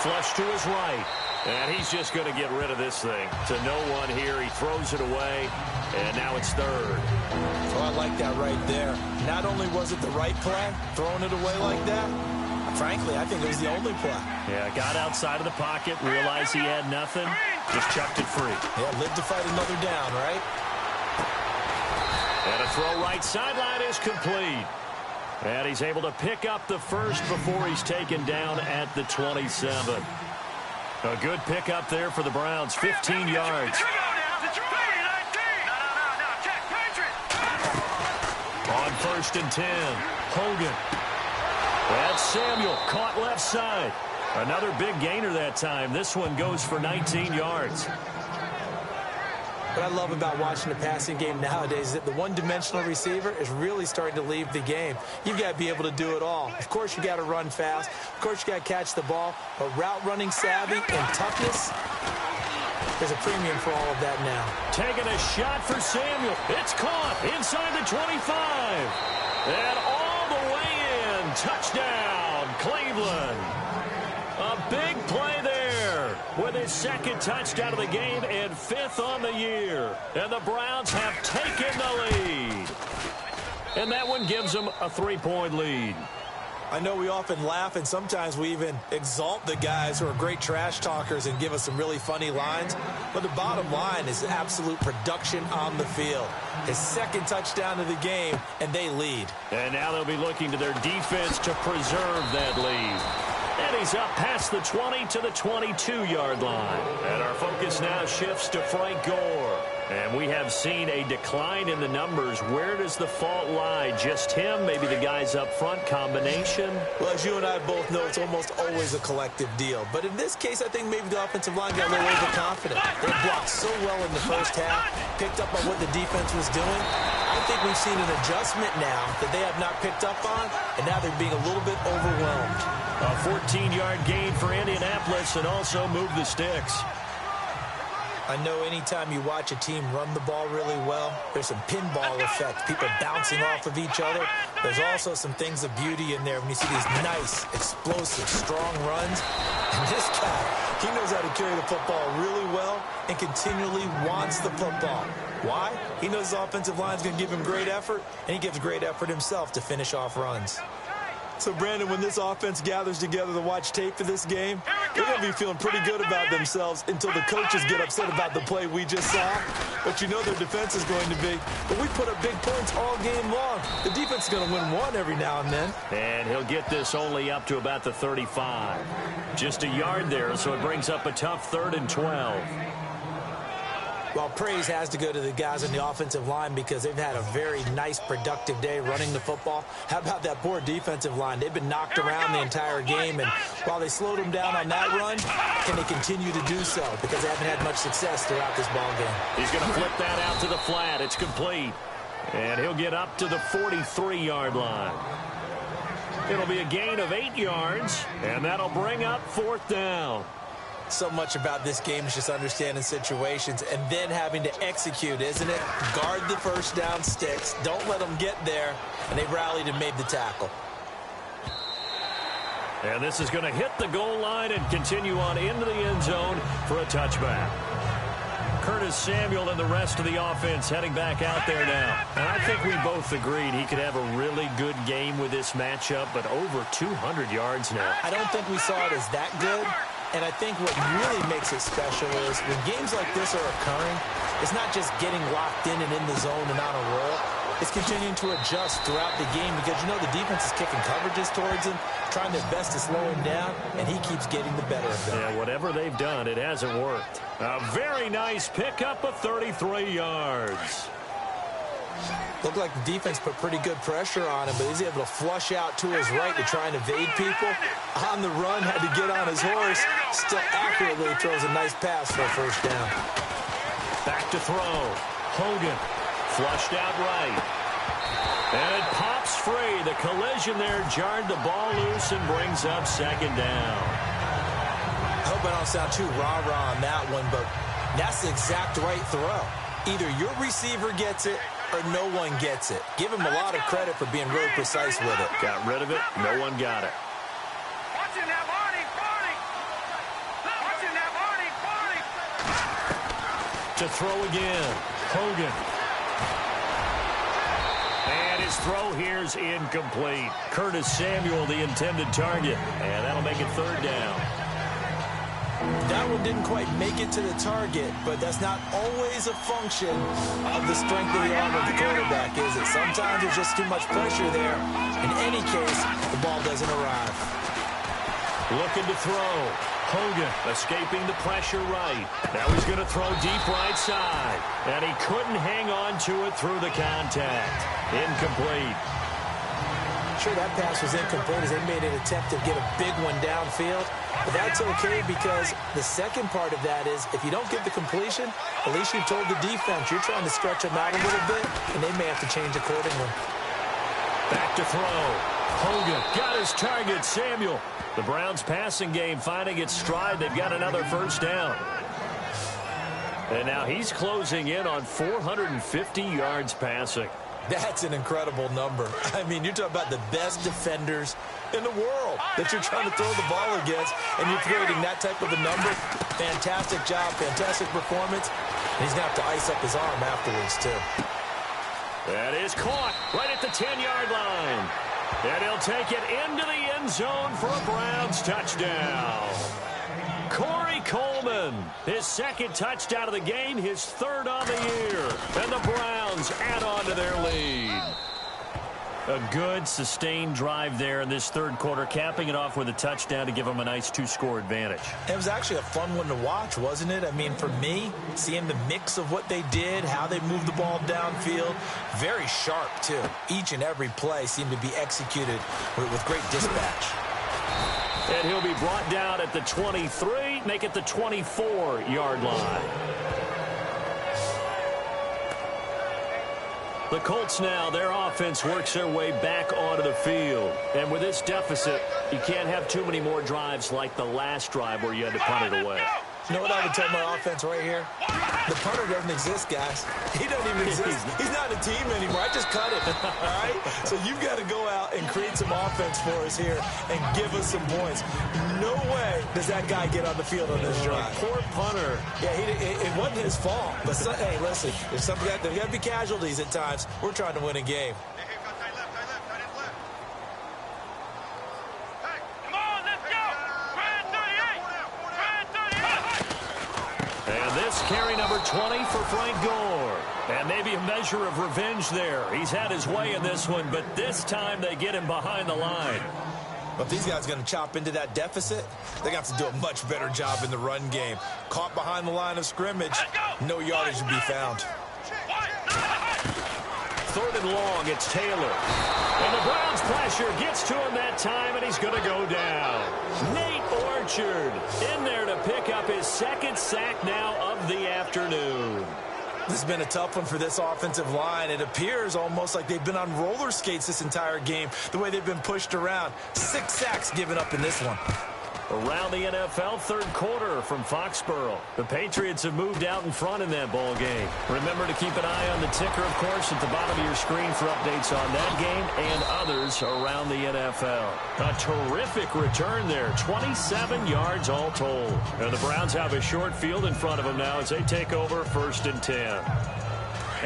Flush to his right. And he's just going to get rid of this thing. To no one here. He throws it away. And now it's third. Oh, I like that right there. Not only was it the right play, throwing it away like that, frankly, I think it was the only play. Yeah, got outside of the pocket, realized he had nothing, just chucked it free. Yeah, live to fight another down, right? And a throw right sideline is complete. And he's able to pick up the first before he's taken down at the 27. A good pickup there for the Browns, 15 yards. On 1st and 10, Hogan. That's Samuel, caught left side. Another big gainer that time. This one goes for 19 yards. What I love about watching the passing game nowadays is that the one-dimensional receiver is really starting to leave the game. You've got to be able to do it all. Of course, you got to run fast. Of course, you got to catch the ball. But route running savvy and toughness, there's a premium for all of that now. Taking a shot for Samuel. It's caught inside the 25. And all the way in. Touchdown, Cleveland. A big play there with his second touchdown of the game and 5th on the year. And the Browns have taken the lead. And that one gives them a 3-point lead. I know we often laugh and sometimes we even exalt the guys who are great trash talkers and give us some really funny lines. But the bottom line is absolute production on the field. His second touchdown of the game, and they lead. And now they'll be looking to their defense to preserve that lead. And he's up past the 20 to the 22-yard line. And our focus now shifts to Frank Gore. And we have seen a decline in the numbers. Where does the fault lie? Just him? Maybe the guys up front? Combination? Well, as you and I both know, it's almost always a collective deal. But in this case, I think maybe the offensive line got a little overconfident. They blocked so well in the first half, picked up on what the defense was doing. I think we've seen an adjustment now that they have not picked up on, and now they're being a little bit overwhelmed. A 14-yard gain for Indianapolis and also move the sticks. I know anytime you watch a team run the ball really well, there's some pinball effect, people bouncing off of each other. There's also some things of beauty in there when you see these nice, explosive, strong runs. And this guy, he knows how to carry the football really well and continually wants the football. Why? He knows his offensive line is going to give him great effort, and he gives great effort himself to finish off runs. So, Brandon, when this offense gathers together to watch tape for this game, they're going to be feeling pretty good about themselves until the coaches get upset about the play we just saw. But you know their defense is going to be. But we put up big points all game long. The defense is going to win one every now and then. And he'll get this only up to about the 35. Just a yard there, so it brings up a tough 3rd and 12. Well, praise has to go to the guys on the offensive line because they've had a very nice, productive day running the football. How about that poor defensive line? They've been knocked around the entire game, and while they slowed them down on that run, can they continue to do so because they haven't had much success throughout this ball game? He's going to flip that out to the flat. It's complete. And he'll get up to the 43-yard line. It'll be a gain of 8 yards, and that'll bring up 4th down. So much about this game is just understanding situations and then having to execute, isn't it? Guard the first down sticks. Don't let them get there. And they rallied and made the tackle. And this is going to hit the goal line and continue on into the end zone for a touchback. Curtis Samuel and the rest of the offense heading back out there now. And I think we both agreed he could have a really good game with this matchup, but over 200 yards now. I don't think we saw it as that good. And I think what really makes it special is when games like this are occurring, it's not just getting locked in and in the zone and on a roll. It's continuing to adjust throughout the game because, you know, the defense is kicking coverages towards him, trying their best to slow him down, and he keeps getting the better of them. Yeah, whatever they've done, it hasn't worked. A very nice pickup of 33 yards. Looked like the defense put pretty good pressure on him, but he's able to flush out to his right to try and evade people. On the run, had to get on his horse. Still accurately throws a nice pass for a first down. Back to throw. Hogan flushed out right. And it pops free. The collision there jarred the ball loose and brings up 2nd down. I hope I don't sound too rah-rah on that one, but that's the exact right throw. Either your receiver gets it or no one gets it. Give him a lot of credit for being really precise with it. Got rid of it. No one got it. Watching that Marty, Marty. Watching that Marty, Marty. To throw again. Hogan. And his throw here's incomplete. Curtis Samuel, the intended target. And that'll make it 3rd down. That one didn't quite make it to the target, but that's not always a function of the strength of the arm of the quarterback, is it? Sometimes there's just too much pressure there. In any case, the ball doesn't arrive. Looking to throw. Hogan escaping the pressure right. Now he's going to throw deep right side. And he couldn't hang on to it through the contact. Incomplete. Sure, that pass was incomplete as they made an attempt to get a big one downfield. But that's okay because the second part of that is if you don't get the completion, at least you've told the defense you're trying to stretch them out a little bit, and they may have to change accordingly. Back to throw. Hogan got his target, Samuel. The Browns passing game finding its stride. They've got another first down. And now he's closing in on 450 yards passing. That's an incredible number. I mean, you're talking about the best defenders in the world that you're trying to throw the ball against, and you're creating that type of a number. Fantastic job, fantastic performance. And he's going to have to ice up his arm afterwards, too. That is caught right at the 10-yard line. And he'll take it into the end zone for a Browns touchdown. Corey Coleman, his 2nd touchdown of the game, his 3rd on the year. And the Browns add on to their lead. A good, sustained drive there in this 3rd quarter, capping it off with a touchdown to give them a nice 2-score advantage. It was actually a fun one to watch, wasn't it? I mean, for me, seeing the mix of what they did, how they moved the ball downfield, very sharp, too. Each and every play seemed to be executed with great dispatch. And he'll be brought down at the 23, make it the 24-yard line. The Colts now, their offense works their way back onto the field. And with this deficit, you can't have too many more drives like the last drive where you had to punt it away. You know what I would tell my offense right here? The punter doesn't exist, guys. He doesn't even exist. He's not a team anymore. I just cut him, all right? So you've got to go out and create some offense for us here and give us some points. No way does that guy get on the field on this drive. Poor punter. Yeah, it wasn't his fault. But, hey, listen, there's got to be casualties at times. We're trying to win a game. Carry number 20 for Frank Gore. And maybe a measure of revenge there. He's had his way in this one, but this time they get him behind the line. But if these guys are going to chop into that deficit, they're going to have to do a much better job in the run game. Caught behind the line of scrimmage, no yardage to be found. 3rd and long, it's Taylor. And the Browns pressure gets to him that time, and he's going to go down. Nate Orchard in there to pick up his 2nd sack now of the afternoon. This has been a tough one for this offensive line. It appears almost like they've been on roller skates this entire game, the way they've been pushed around. 6 sacks given up in this one. Around the NFL, 3rd quarter from Foxborough. The Patriots have moved out in front in that ball game. Remember to keep an eye on the ticker, of course, at the bottom of your screen for updates on that game and others around the NFL. A terrific return there, 27 yards all told. And the Browns have a short field in front of them now as they take over 1st and 10.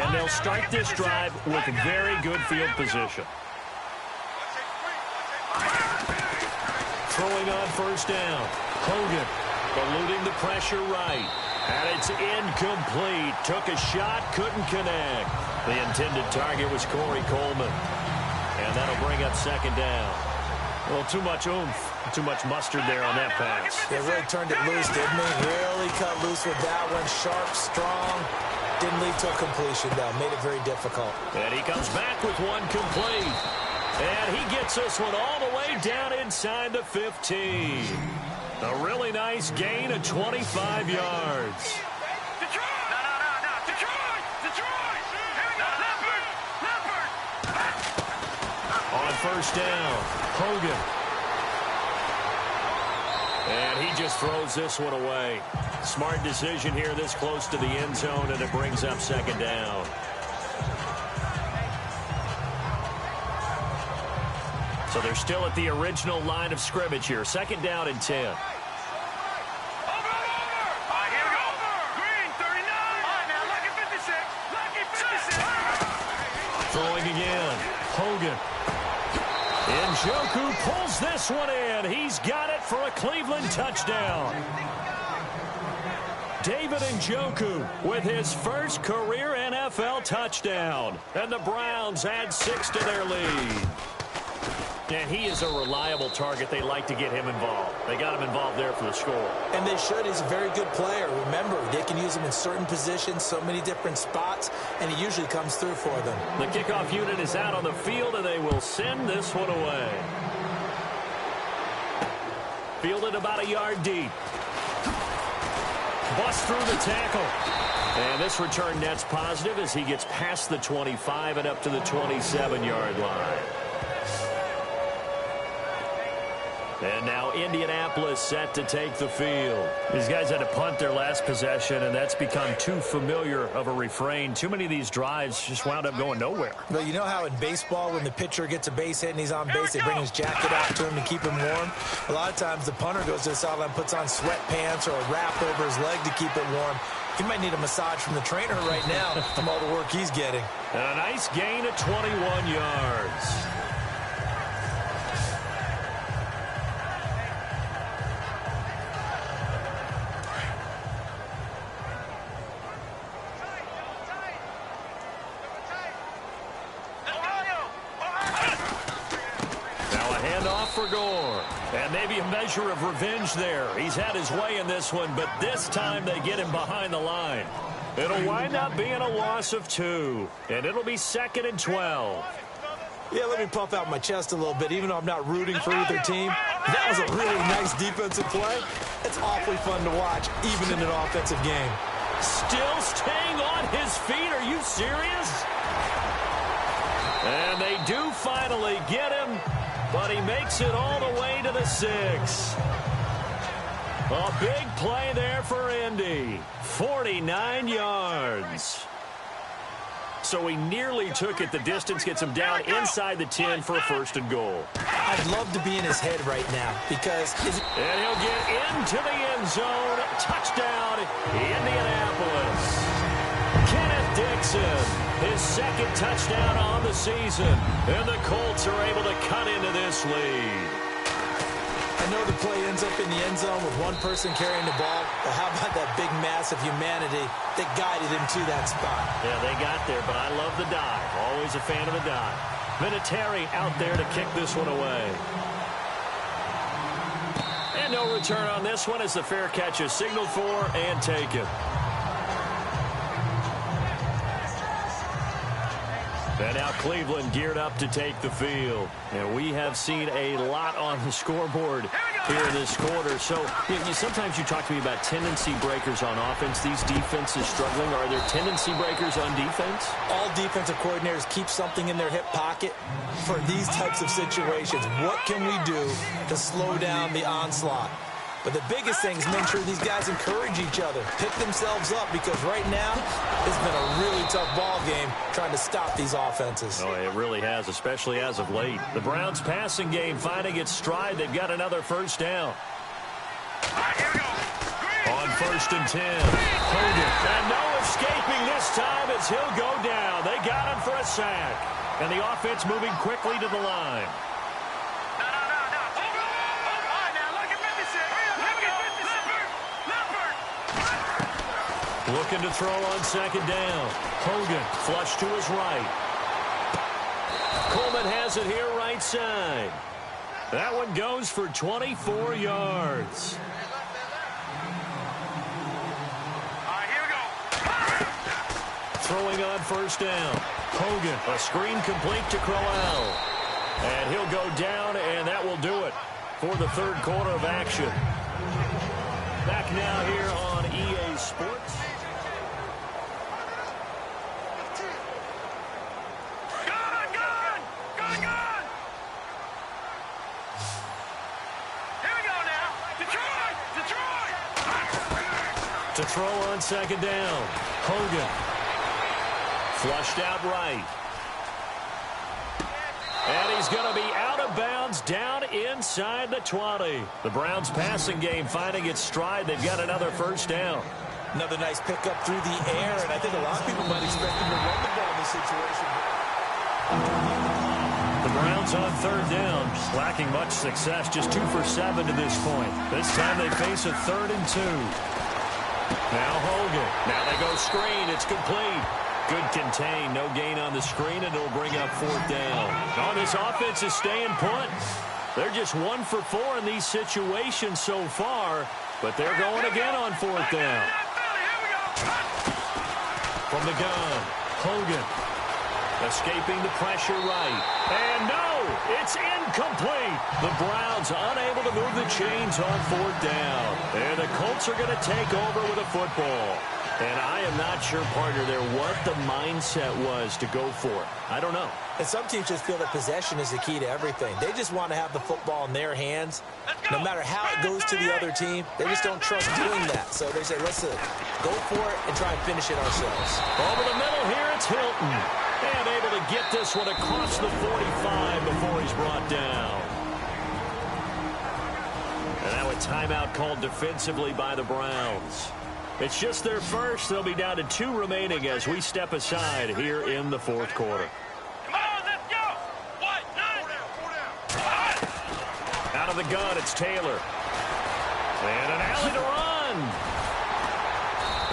And they'll start this drive with very good field position. Throwing on 1st down. Hogan eluding the pressure right. And it's incomplete. Took a shot, couldn't connect. The intended target was Corey Coleman. And that'll bring up 2nd down. Well, too much oomph, too much mustard there on that pass. They really turned it loose, didn't he? Really cut loose with that one. Sharp, strong. Didn't lead to a completion, though. Made it very difficult. And he comes back with one complete. And he gets this one all the way down inside the 15. A really nice gain of 25 yards. On 1st down, Hogan. And he just throws this one away. Smart decision here this close to the end zone, and it brings up 2nd down. So they're still at the original line of scrimmage here. 2nd down and 10. Throwing again. Hogan. Njoku pulls this one in. He's got it for a Cleveland touchdown. David Njoku with his first career NFL touchdown. And the Browns add 6 to their lead. And he is a reliable target. They like to get him involved. They got him involved there for the score. And they should. He's a very good player. Remember, they can use him in certain positions, so many different spots, and he usually comes through for them. The kickoff unit is out on the field, and they will send this one away. Fielded about a yard deep. Bust through the tackle. And this return net's positive as he gets past the 25 and up to the 27-yard line. And now Indianapolis set to take the field. These guys had to punt their last possession, and that's become too familiar of a refrain. Too many of these drives just wound up going nowhere. But you know how in baseball, when the pitcher gets a base hit and he's on base, they bring his jacket out to him to keep him warm? A lot of times the punter goes to the sideline, puts on sweatpants or a wrap over his leg to keep it warm. He might need a massage from the trainer right now from all the work he's getting. And a nice gain of 21 yards. For Gore. And maybe a measure of revenge there. He's had his way in this one, but this time they get him behind the line. It'll wind up being a loss of 2, and it'll be 2nd and 12. Yeah, let me puff out my chest a little bit, even though I'm not rooting for either team. That was a really nice defensive play. It's awfully fun to watch, even in an offensive game. Still staying on his feet. Are you serious? And they do finally get him. But he makes it all the way to the 6. A big play there for Indy. 49 yards. So he nearly took it the distance, gets him down inside the 10 for a 1st and goal. I'd love to be in his head right now because... And he'll get into the end zone. Touchdown, Indianapolis. Kenneth Dixon, his 2nd touchdown on the season. And the Colts are able to cut into this lead. I know the play ends up in the end zone with one person carrying the ball, but how about that big mass of humanity that guided him to that spot? Yeah, they got there, but I love the dive. Always a fan of the dive. Vinatieri out there to kick this one away. And no return on this one as the fair catch is signaled for and taken. And now Cleveland geared up to take the field. And we have seen a lot on the scoreboard here in this quarter. So sometimes you talk to me about tendency breakers on offense. These defenses struggling. Are there tendency breakers on defense? All defensive coordinators keep something in their hip pocket for these types of situations. What can we do to slow down the onslaught? But the biggest thing is make sure these guys encourage each other, pick themselves up, because right now it's been a really tough ball game trying to stop these offenses. Oh, it really has, especially as of late. The Browns' passing game finding its stride. They've got another 1st down. On 1st and 10, Hogan. And no escaping this time as he'll go down. They got him for a sack. And the offense moving quickly to the line. Looking to throw on 2nd down. Hogan flush to his right. Coleman has it here right side. That one goes for 24 yards. Here we go. Throwing on 1st down. Hogan, a screen complete to Crowell. And he'll go down, and that will do it for the 3rd quarter of action. Back now here on EA Sports. To throw on 2nd down. Hogan. Flushed out right. And he's going to be out of bounds down inside the 20. The Browns' passing game finding its stride. They've got another 1st down. Another nice pickup through the air, and I think a lot of people might expect him to run the ball in this situation. The Browns on 3rd down, lacking much success, just 2 for 7 to this point. This time they face a 3rd and 2. Now Hogan. Now they go screen. It's complete. Good contain. No gain on the screen, and it'll bring up 4th down. Oh, this offense is staying put. They're just 1 for 4 in these situations so far, but they're going again on 4th down. From the gun, Hogan. Escaping the pressure right. And no, it's incomplete. The Browns unable to move the chains on 4th down. And the Colts are going to take over with a football. And I am not sure, partner, there what the mindset was to go for it. I don't know. And some teams just feel that possession is the key to everything. They just want to have the football in their hands. No matter how it goes to the other team, they just don't trust doing that. So they say, let's go for it and try and finish it ourselves. Over the middle here, it's Hilton. And able to get this one across the 45 before he's brought down. And now a timeout called defensively by the Browns. It's just their first. They'll be down to 2 remaining as we step aside here in the 4th quarter. Come on, let's go. What? 9. Out of the gun, it's Taylor. And an alley to run.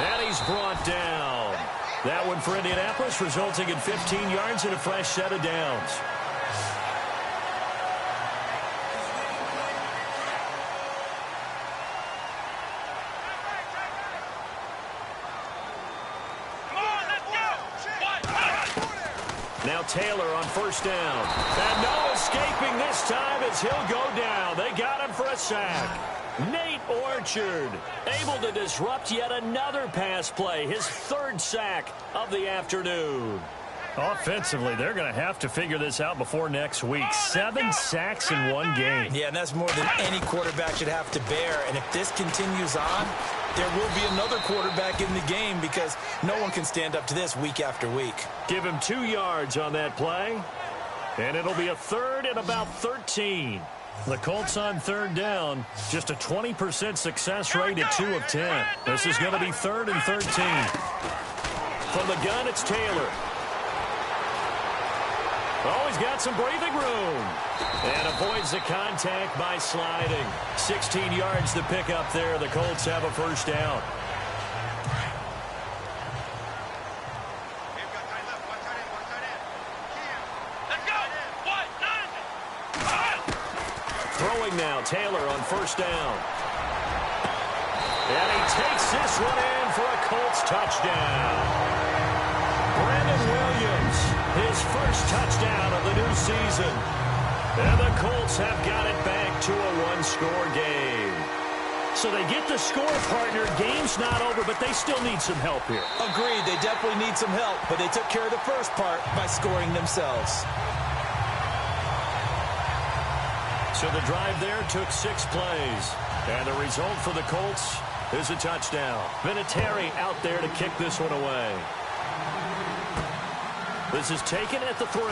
And he's brought down. That one for Indianapolis, resulting in 15 yards and a fresh set of downs. Now Taylor on 1st down. And no escaping this time as he'll go down. They got him for a sack. Nate Orchard able to disrupt yet another pass play. His 3rd sack of the afternoon. Offensively, they're going to have to figure this out before next week. 7 sacks in one game. Yeah, and that's more than any quarterback should have to bear. And if this continues on, there will be another quarterback in the game because no one can stand up to this week after week. Give him 2 yards on that play. And it'll be a third and about 13. The Colts on third down, just a 20% success rate at 2 of 10. This is going to be 3rd and 13. From the gun, it's Taylor. Oh, he's got some breathing room. And avoids the contact by sliding. 16 yards to pick up there. The Colts have a first down. Throwing now, Taylor on first down. And he takes this one in for a Colts touchdown. Brandon Williams, his first touchdown of the new season. And the Colts have got it back to a 1-score game. So they get the score, partner. Game's not over, but they still need some help here. Agreed, they definitely need some help, but they took care of the first part by scoring themselves. So the drive there took 6 plays. And the result for the Colts is a touchdown. Vinatieri out there to kick this one away. This is taken at the 3.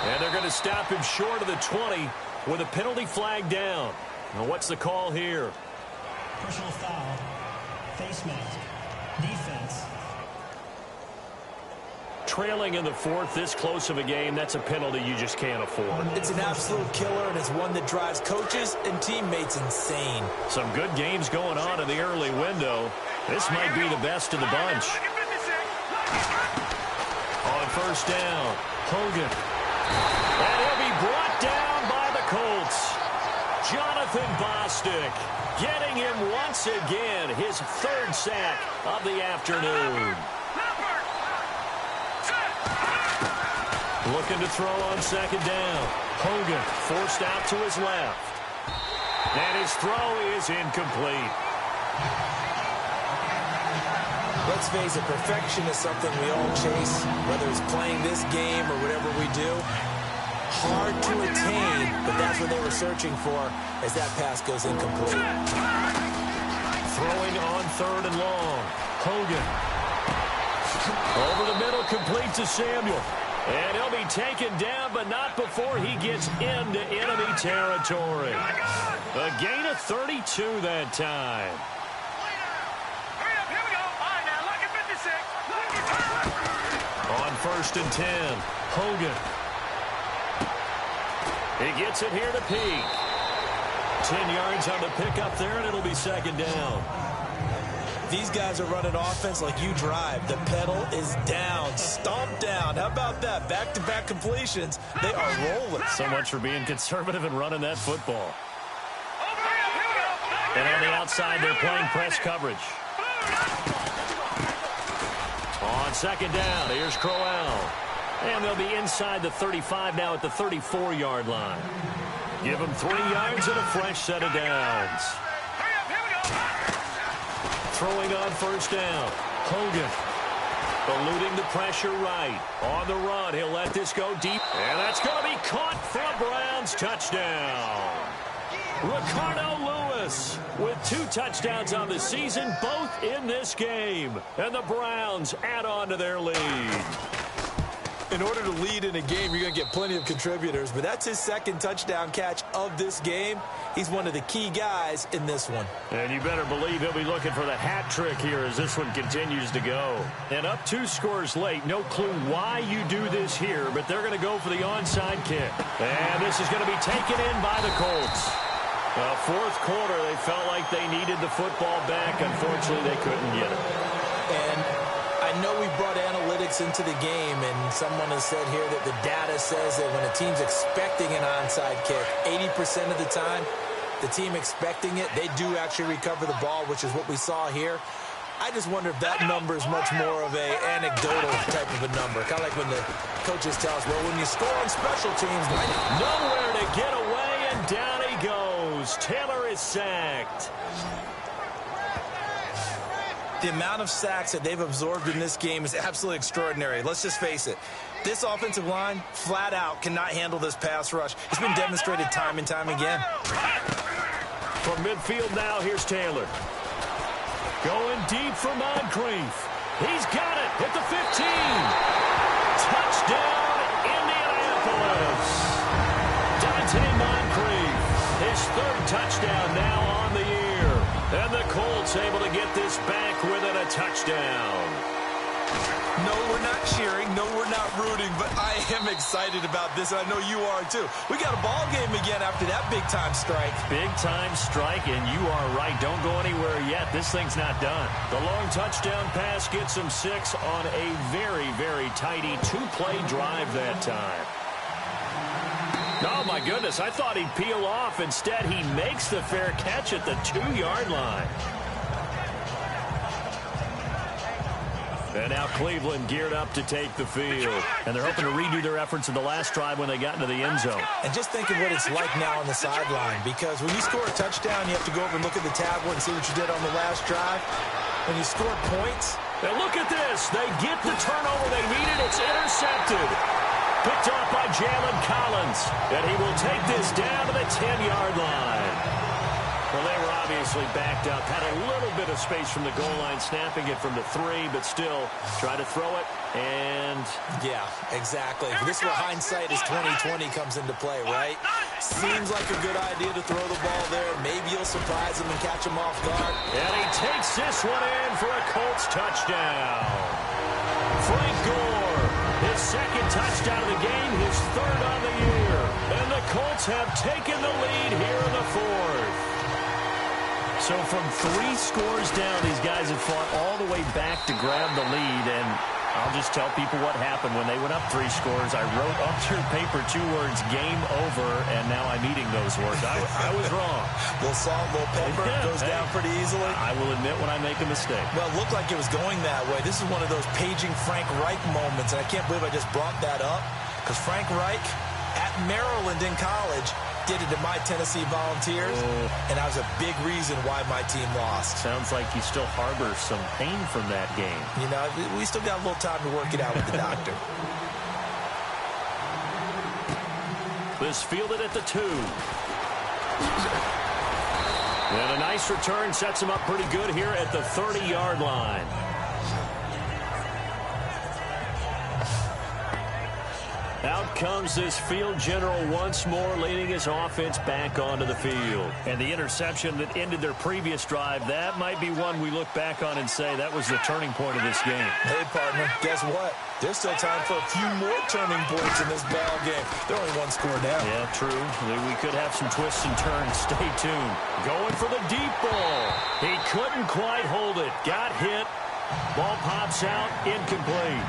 And they're going to stop him short of the 20 with a penalty flag down. Now what's the call here? Personal foul. Face mask. Defense. Trailing in the 4th, this close of a game, that's a penalty you just can't afford. It's an absolute killer, and it's one that drives coaches and teammates insane. Some good games going on in the early window. This might be the best of the bunch. On first down, Hogan. And he'll be brought down by the Colts. Jonathan Bostic getting him once again, his 3rd sack of the afternoon. Looking to throw on second down. Hogan forced out to his left. And his throw is incomplete. Let's face it, perfection is something we all chase, whether it's playing this game or whatever we do. Hard to attain, but that's what they were searching for as that pass goes incomplete. Throwing on 3rd and long. Hogan. Over the middle, complete to Samuel. And he'll be taken down, but not before he gets into enemy territory. A gain of 32 that time. On 1st and 10, Hogan. He gets it here to Peak. 10 yards on the pickup there, and it'll be second down. These guys are running offense like you drive. The pedal is down, stomped down. How about that? Back-to-back completions. They are rolling. So much for being conservative and running that football. And on the outside, they're playing press coverage. On second down, here's Crowell. And they'll be inside the 35 now at the 34-yard line. Give them 3 yards and a fresh set of downs. Throwing on first down. Hogan eluding the pressure right. On the run, he'll let this go deep. And that's going to be caught for a Browns touchdown. Ricardo Lewis with 2 touchdowns on the season, both in this game. And the Browns add on to their lead. In order to lead in a game, you're going to get plenty of contributors, but that's his 2nd touchdown catch of this game. He's one of the key guys in this one. And you better believe he'll be looking for the hat trick here as this one continues to go. And up 2 scores late. No clue why you do this here, but they're going to go for the onside kick. And this is going to be taken in by the Colts. 4th quarter, they felt like they needed the football back. Unfortunately, they couldn't get it. And I know we brought analytics into the game, and someone has said here that the data says that when a team's expecting an onside kick, 80% of the time, the team expecting it, they do actually recover the ball, which is what we saw here. I just wonder if that number is much more of a anecdotal type of a number. Kind of like when the coaches tell us, well, when you score on special teams, nowhere to get away, and down he goes. Taylor is sacked. The amount of sacks that they've absorbed in this game is absolutely extraordinary. Let's just face it. This offensive line, flat out, cannot handle this pass rush. It's been demonstrated time and time again. From midfield now, here's Taylor. Going deep for Moncrief. He's got it at the 15. Touchdown, Indianapolis. Dante Moncrief, his third touchdown now on the year. And the Colts able to get this back within a touchdown. No, we're not cheering. No, we're not rooting. But I am excited about this, and I know you are too. We got a ball game again after that big-time strike. Big-time strike, and you are right. Don't go anywhere yet. This thing's not done. The long touchdown pass gets him 6 on a very, very tidy two-play drive that time. Oh, my goodness. I thought he'd peel off. Instead, he makes the fair catch at the 2-yard line. And now Cleveland geared up to take the field. And they're hoping to redo their efforts in the last drive when they got into the end zone. And just think of what it's like now on the sideline. Because when you score a touchdown, you have to go over and look at the tablet and see what you did on the last drive. When you score points. And look at this. They get the turnover they needed. It's intercepted. Picked off by Jalen Collins. And he will take this down to the 10-yard line. Well, they were obviously backed up. Had a little bit of space from the goal line, snapping it from the 3, but still try to throw it. And yeah, exactly. This is where hindsight is 20/20 comes into play, right? Seems like a good idea to throw the ball there. Maybe you'll surprise him and catch him off guard. And he takes this one in for a Colts touchdown. Frank Gore, his second touchdown of the game, his third on the year. And the Colts have taken the lead here in the 4th. So from 3 scores down, these guys have fought all the way back to grab the lead. And I'll just tell people what happened when they went up 3 scores. I wrote up your paper 2 words, game over, and now I'm eating those words. I was wrong. Little salt, little pepper, goes down pretty easily. I will admit when I make a mistake. Well, it looked like it was going that way. This is one of those paging Frank Reich moments, and I can't believe I just brought that up. Because Frank Reich, at Maryland in college, did it to my Tennessee Volunteers, and that was a big reason why my team lost. Sounds like you still harbor some pain from that game. You know, we still got a little time to work it out with the doctor. This fielded at the 2. And a nice return sets him up pretty good here at the 30-yard line. Out comes this field general once more, leading his offense back onto the field. And the interception that ended their previous drive, that might be one we look back on and say that was the turning point of this game. Hey, partner, guess what? There's still time for a few more turning points in this ball game. They're only 1 score down. Yeah, true. We could have some twists and turns. Stay tuned. Going for the deep ball. He couldn't quite hold it. Got hit. Ball pops out. Incomplete.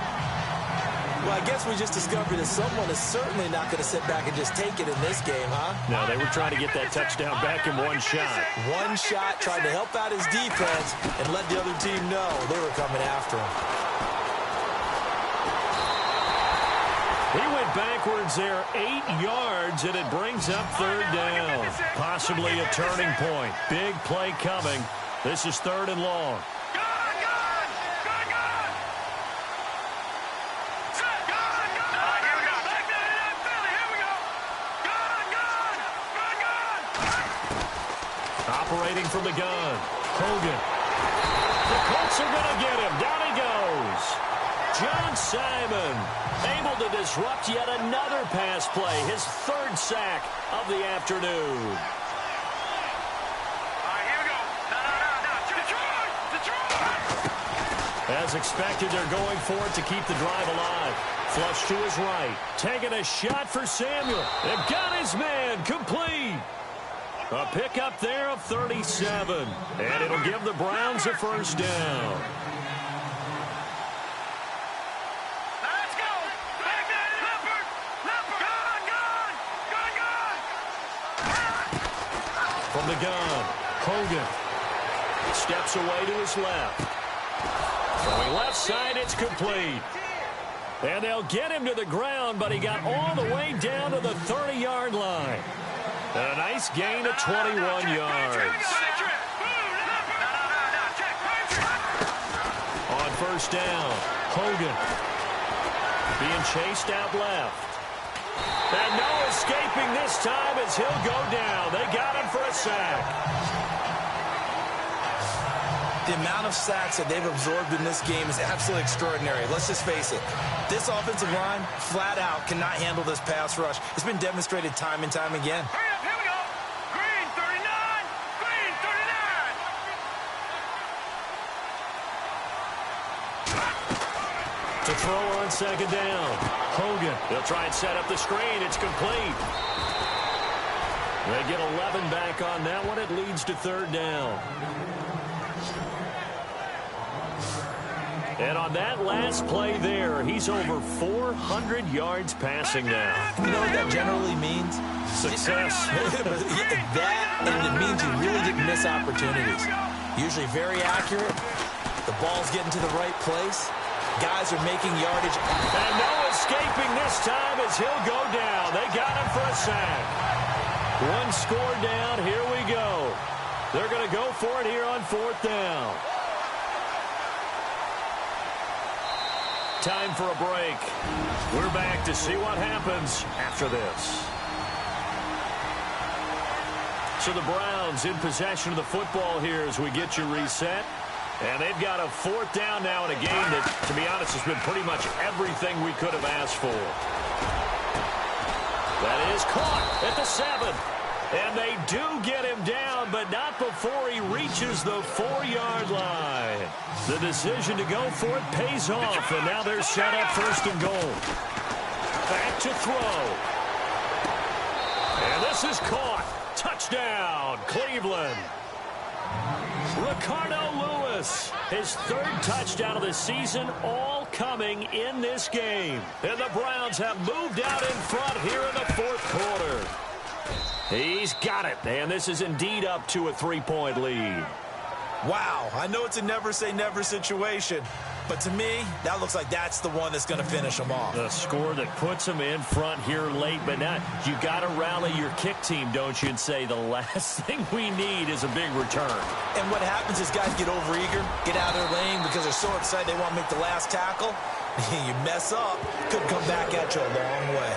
Well, I guess we just discovered that someone is certainly not going to sit back and just take it in this game, huh? No, they were trying to get that touchdown back in 1 shot. 1 shot, trying to help out his defense and let the other team know they were coming after him. He went backwards there 8 yards, and it brings up 3rd down. Possibly a turning point. Big play coming. This is 3rd and long. Operating from the gun. Hogan. The Colts are going to get him. Down he goes. John Simon able to disrupt yet another pass play. His 3rd sack of the afternoon. Here we go. Detroit! As expected, they're going for it to keep the drive alive. Flush to his right. Taking a shot for Samuel. They've got his man. Complete. A pickup there of 37. And it'll give the Browns a 1st down. Let's go! Back there, Leopard! Gun! From the gun, Hogan steps away to his left. Going left side, it's complete. And they'll get him to the ground, but he got all the way down to the 30-yard line. And a nice gain of 21 yards. first down. Hogan being chased out left. And no escaping this time as he'll go down. They got him for a sack. The amount of sacks that they've absorbed in this game is absolutely extraordinary. Let's just face it. This offensive line, flat out, cannot handle this pass rush. It's been demonstrated time and time again. Hurry up, here we go. Green 39. Green 39. To throw on second down. Hogan. They'll try and set up the screen. It's complete. They get 11 back on that one. It leads to third down. And on that last play there, he's over 400 yards passing now. You know what that generally means? Success. That, and it means you really didn't miss opportunities. Usually very accurate. The ball's getting to the right place. Guys are making yardage. And no escaping this time as he'll go down. They got him for a sack. One score down. Here we go. They're going to go for it here on fourth down. Time for a break. We're back to see what happens after this. So the Browns in possession of the football here as we get you reset. And they've got a fourth down now in a game that, to be honest, has been pretty much everything we could have asked for. That is caught at the 7. And they do get him down, but not before he reaches the 4-yard line. The decision to go for it pays off, and now they're set up first and goal. Back to throw. And this is caught. Touchdown, Cleveland. Ricardo Lewis, his third touchdown of the season, all coming in this game. And the Browns have moved out in front here in the fourth quarter. He's got it, and this is indeed up to a 3-point lead. Wow, I know it's a never-say-never situation, but to me, that looks like that's the one that's going to finish them off. The score that puts them in front here late, but now you got to rally your kick team, don't you, and say the last thing we need is a big return. And what happens is guys get overeager, get out of their lane because they're so excited they want to make the last tackle. You mess up, could come back at you a long way.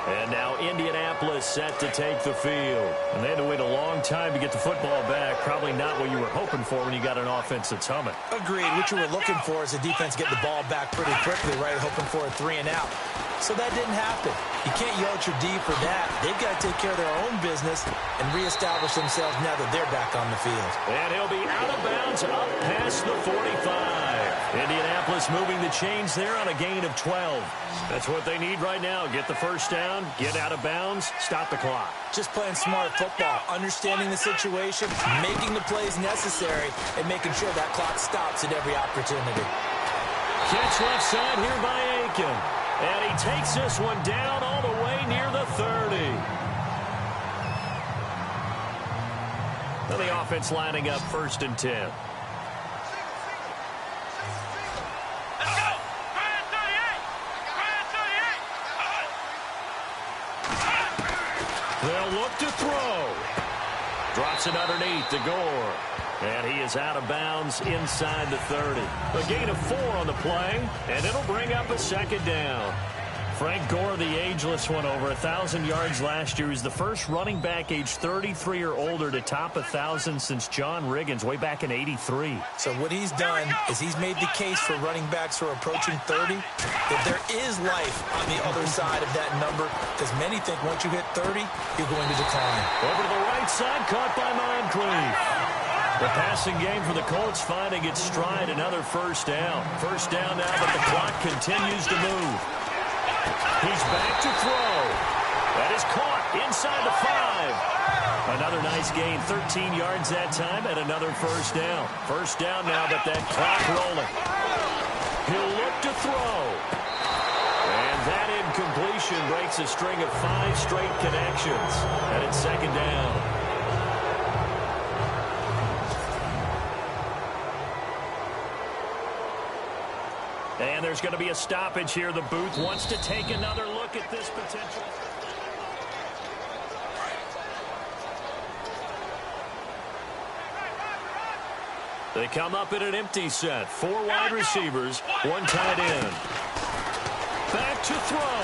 And now Indianapolis set to take the field. And they had to wait a long time to get the football back. Probably not what you were hoping for when you got an offense that's humming. Agreed. What you were looking for is a defense getting the ball back pretty quickly, right? Hoping for a 3-and-out. So that didn't happen. You can't yell at your D for that. They've got to take care of their own business and reestablish themselves now that they're back on the field. And he'll be out of bounds up past the 45. Indianapolis moving the chains there on a gain of 12. That's what they need right now. Get the first down, get out of bounds, stop the clock. Just playing smart football, understanding the situation, making the plays necessary, and making sure that clock stops at every opportunity. Catch left side here by Aiken. And he takes this one down all the way near the 30. And the offense lining up 1st and 10. They'll look to throw. Drops it underneath to Gore. And he is out of bounds inside the 30. A gain of 4 on the play, and it'll bring up a second down. Frank Gore, the ageless one, over 1,000 yards last year. He's the first running back age 33 or older to top 1,000 since John Riggins way back in '83. So what he's done is he's made the case for running backs who are approaching 30 that there is life on the other side of that number, because many think once you hit 30, you're going to decline. Over to the right side, caught by Moncrief. The passing game for the Colts finding its stride, another first down. First down now, but the clock continues to move. He's back to throw. That is caught inside the 5. Another nice gain, 13 yards that time, and another first down. First down now, but that clock rolling. He'll look to throw. And that incompletion breaks a string of 5 straight connections. And it's second down. And there's going to be a stoppage here. The booth wants to take another look at this potential. They come up in an empty set. 4 wide receivers, 1 tight end. Back to throw.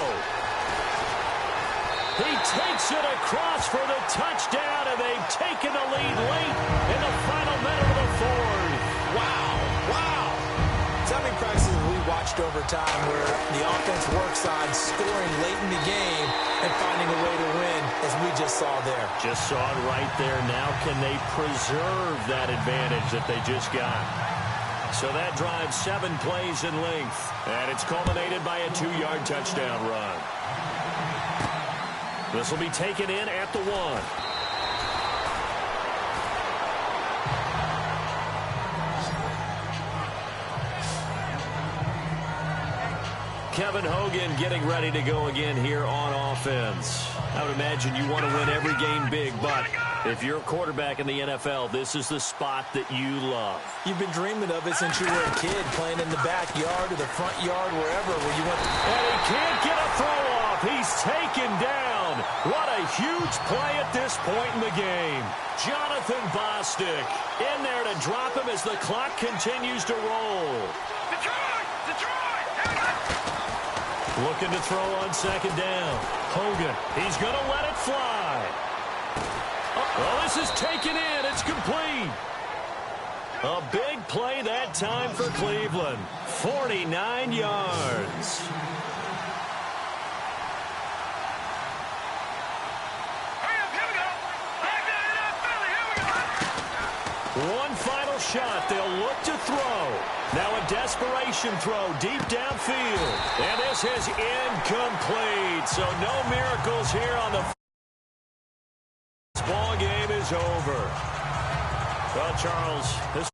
He takes it across for the touchdown, and they've taken the lead late in the final minute of the 4th. Wow. So many practices we watched over time where the offense works on scoring late in the game and finding a way to win, as we just saw there. Just saw it right there. Now can they preserve that advantage that they just got? So that drives 7 plays in length, and it's culminated by a 2-yard touchdown run. This will be taken in at the 1. Kevin Hogan getting ready to go again here on offense. I would imagine you want to win every game big, but if you're a quarterback in the NFL, this is the spot that you love. You've been dreaming of it since you were a kid, playing in the backyard or the front yard, wherever where you want. And he can't get a throw off. He's taken down. What a huge play at this point in the game. Jonathan Bostic in there to drop him as the clock continues to roll. Detroit! Looking to throw on 2nd down. Hogan, he's going to let it fly. Well, this is taken in. It's complete. A big play that time for Cleveland. 49 yards. One final shot. They'll look to throw. Now a desperation throw deep downfield. And this is incomplete. So no miracles here on the ball game is over. Well, Charles, this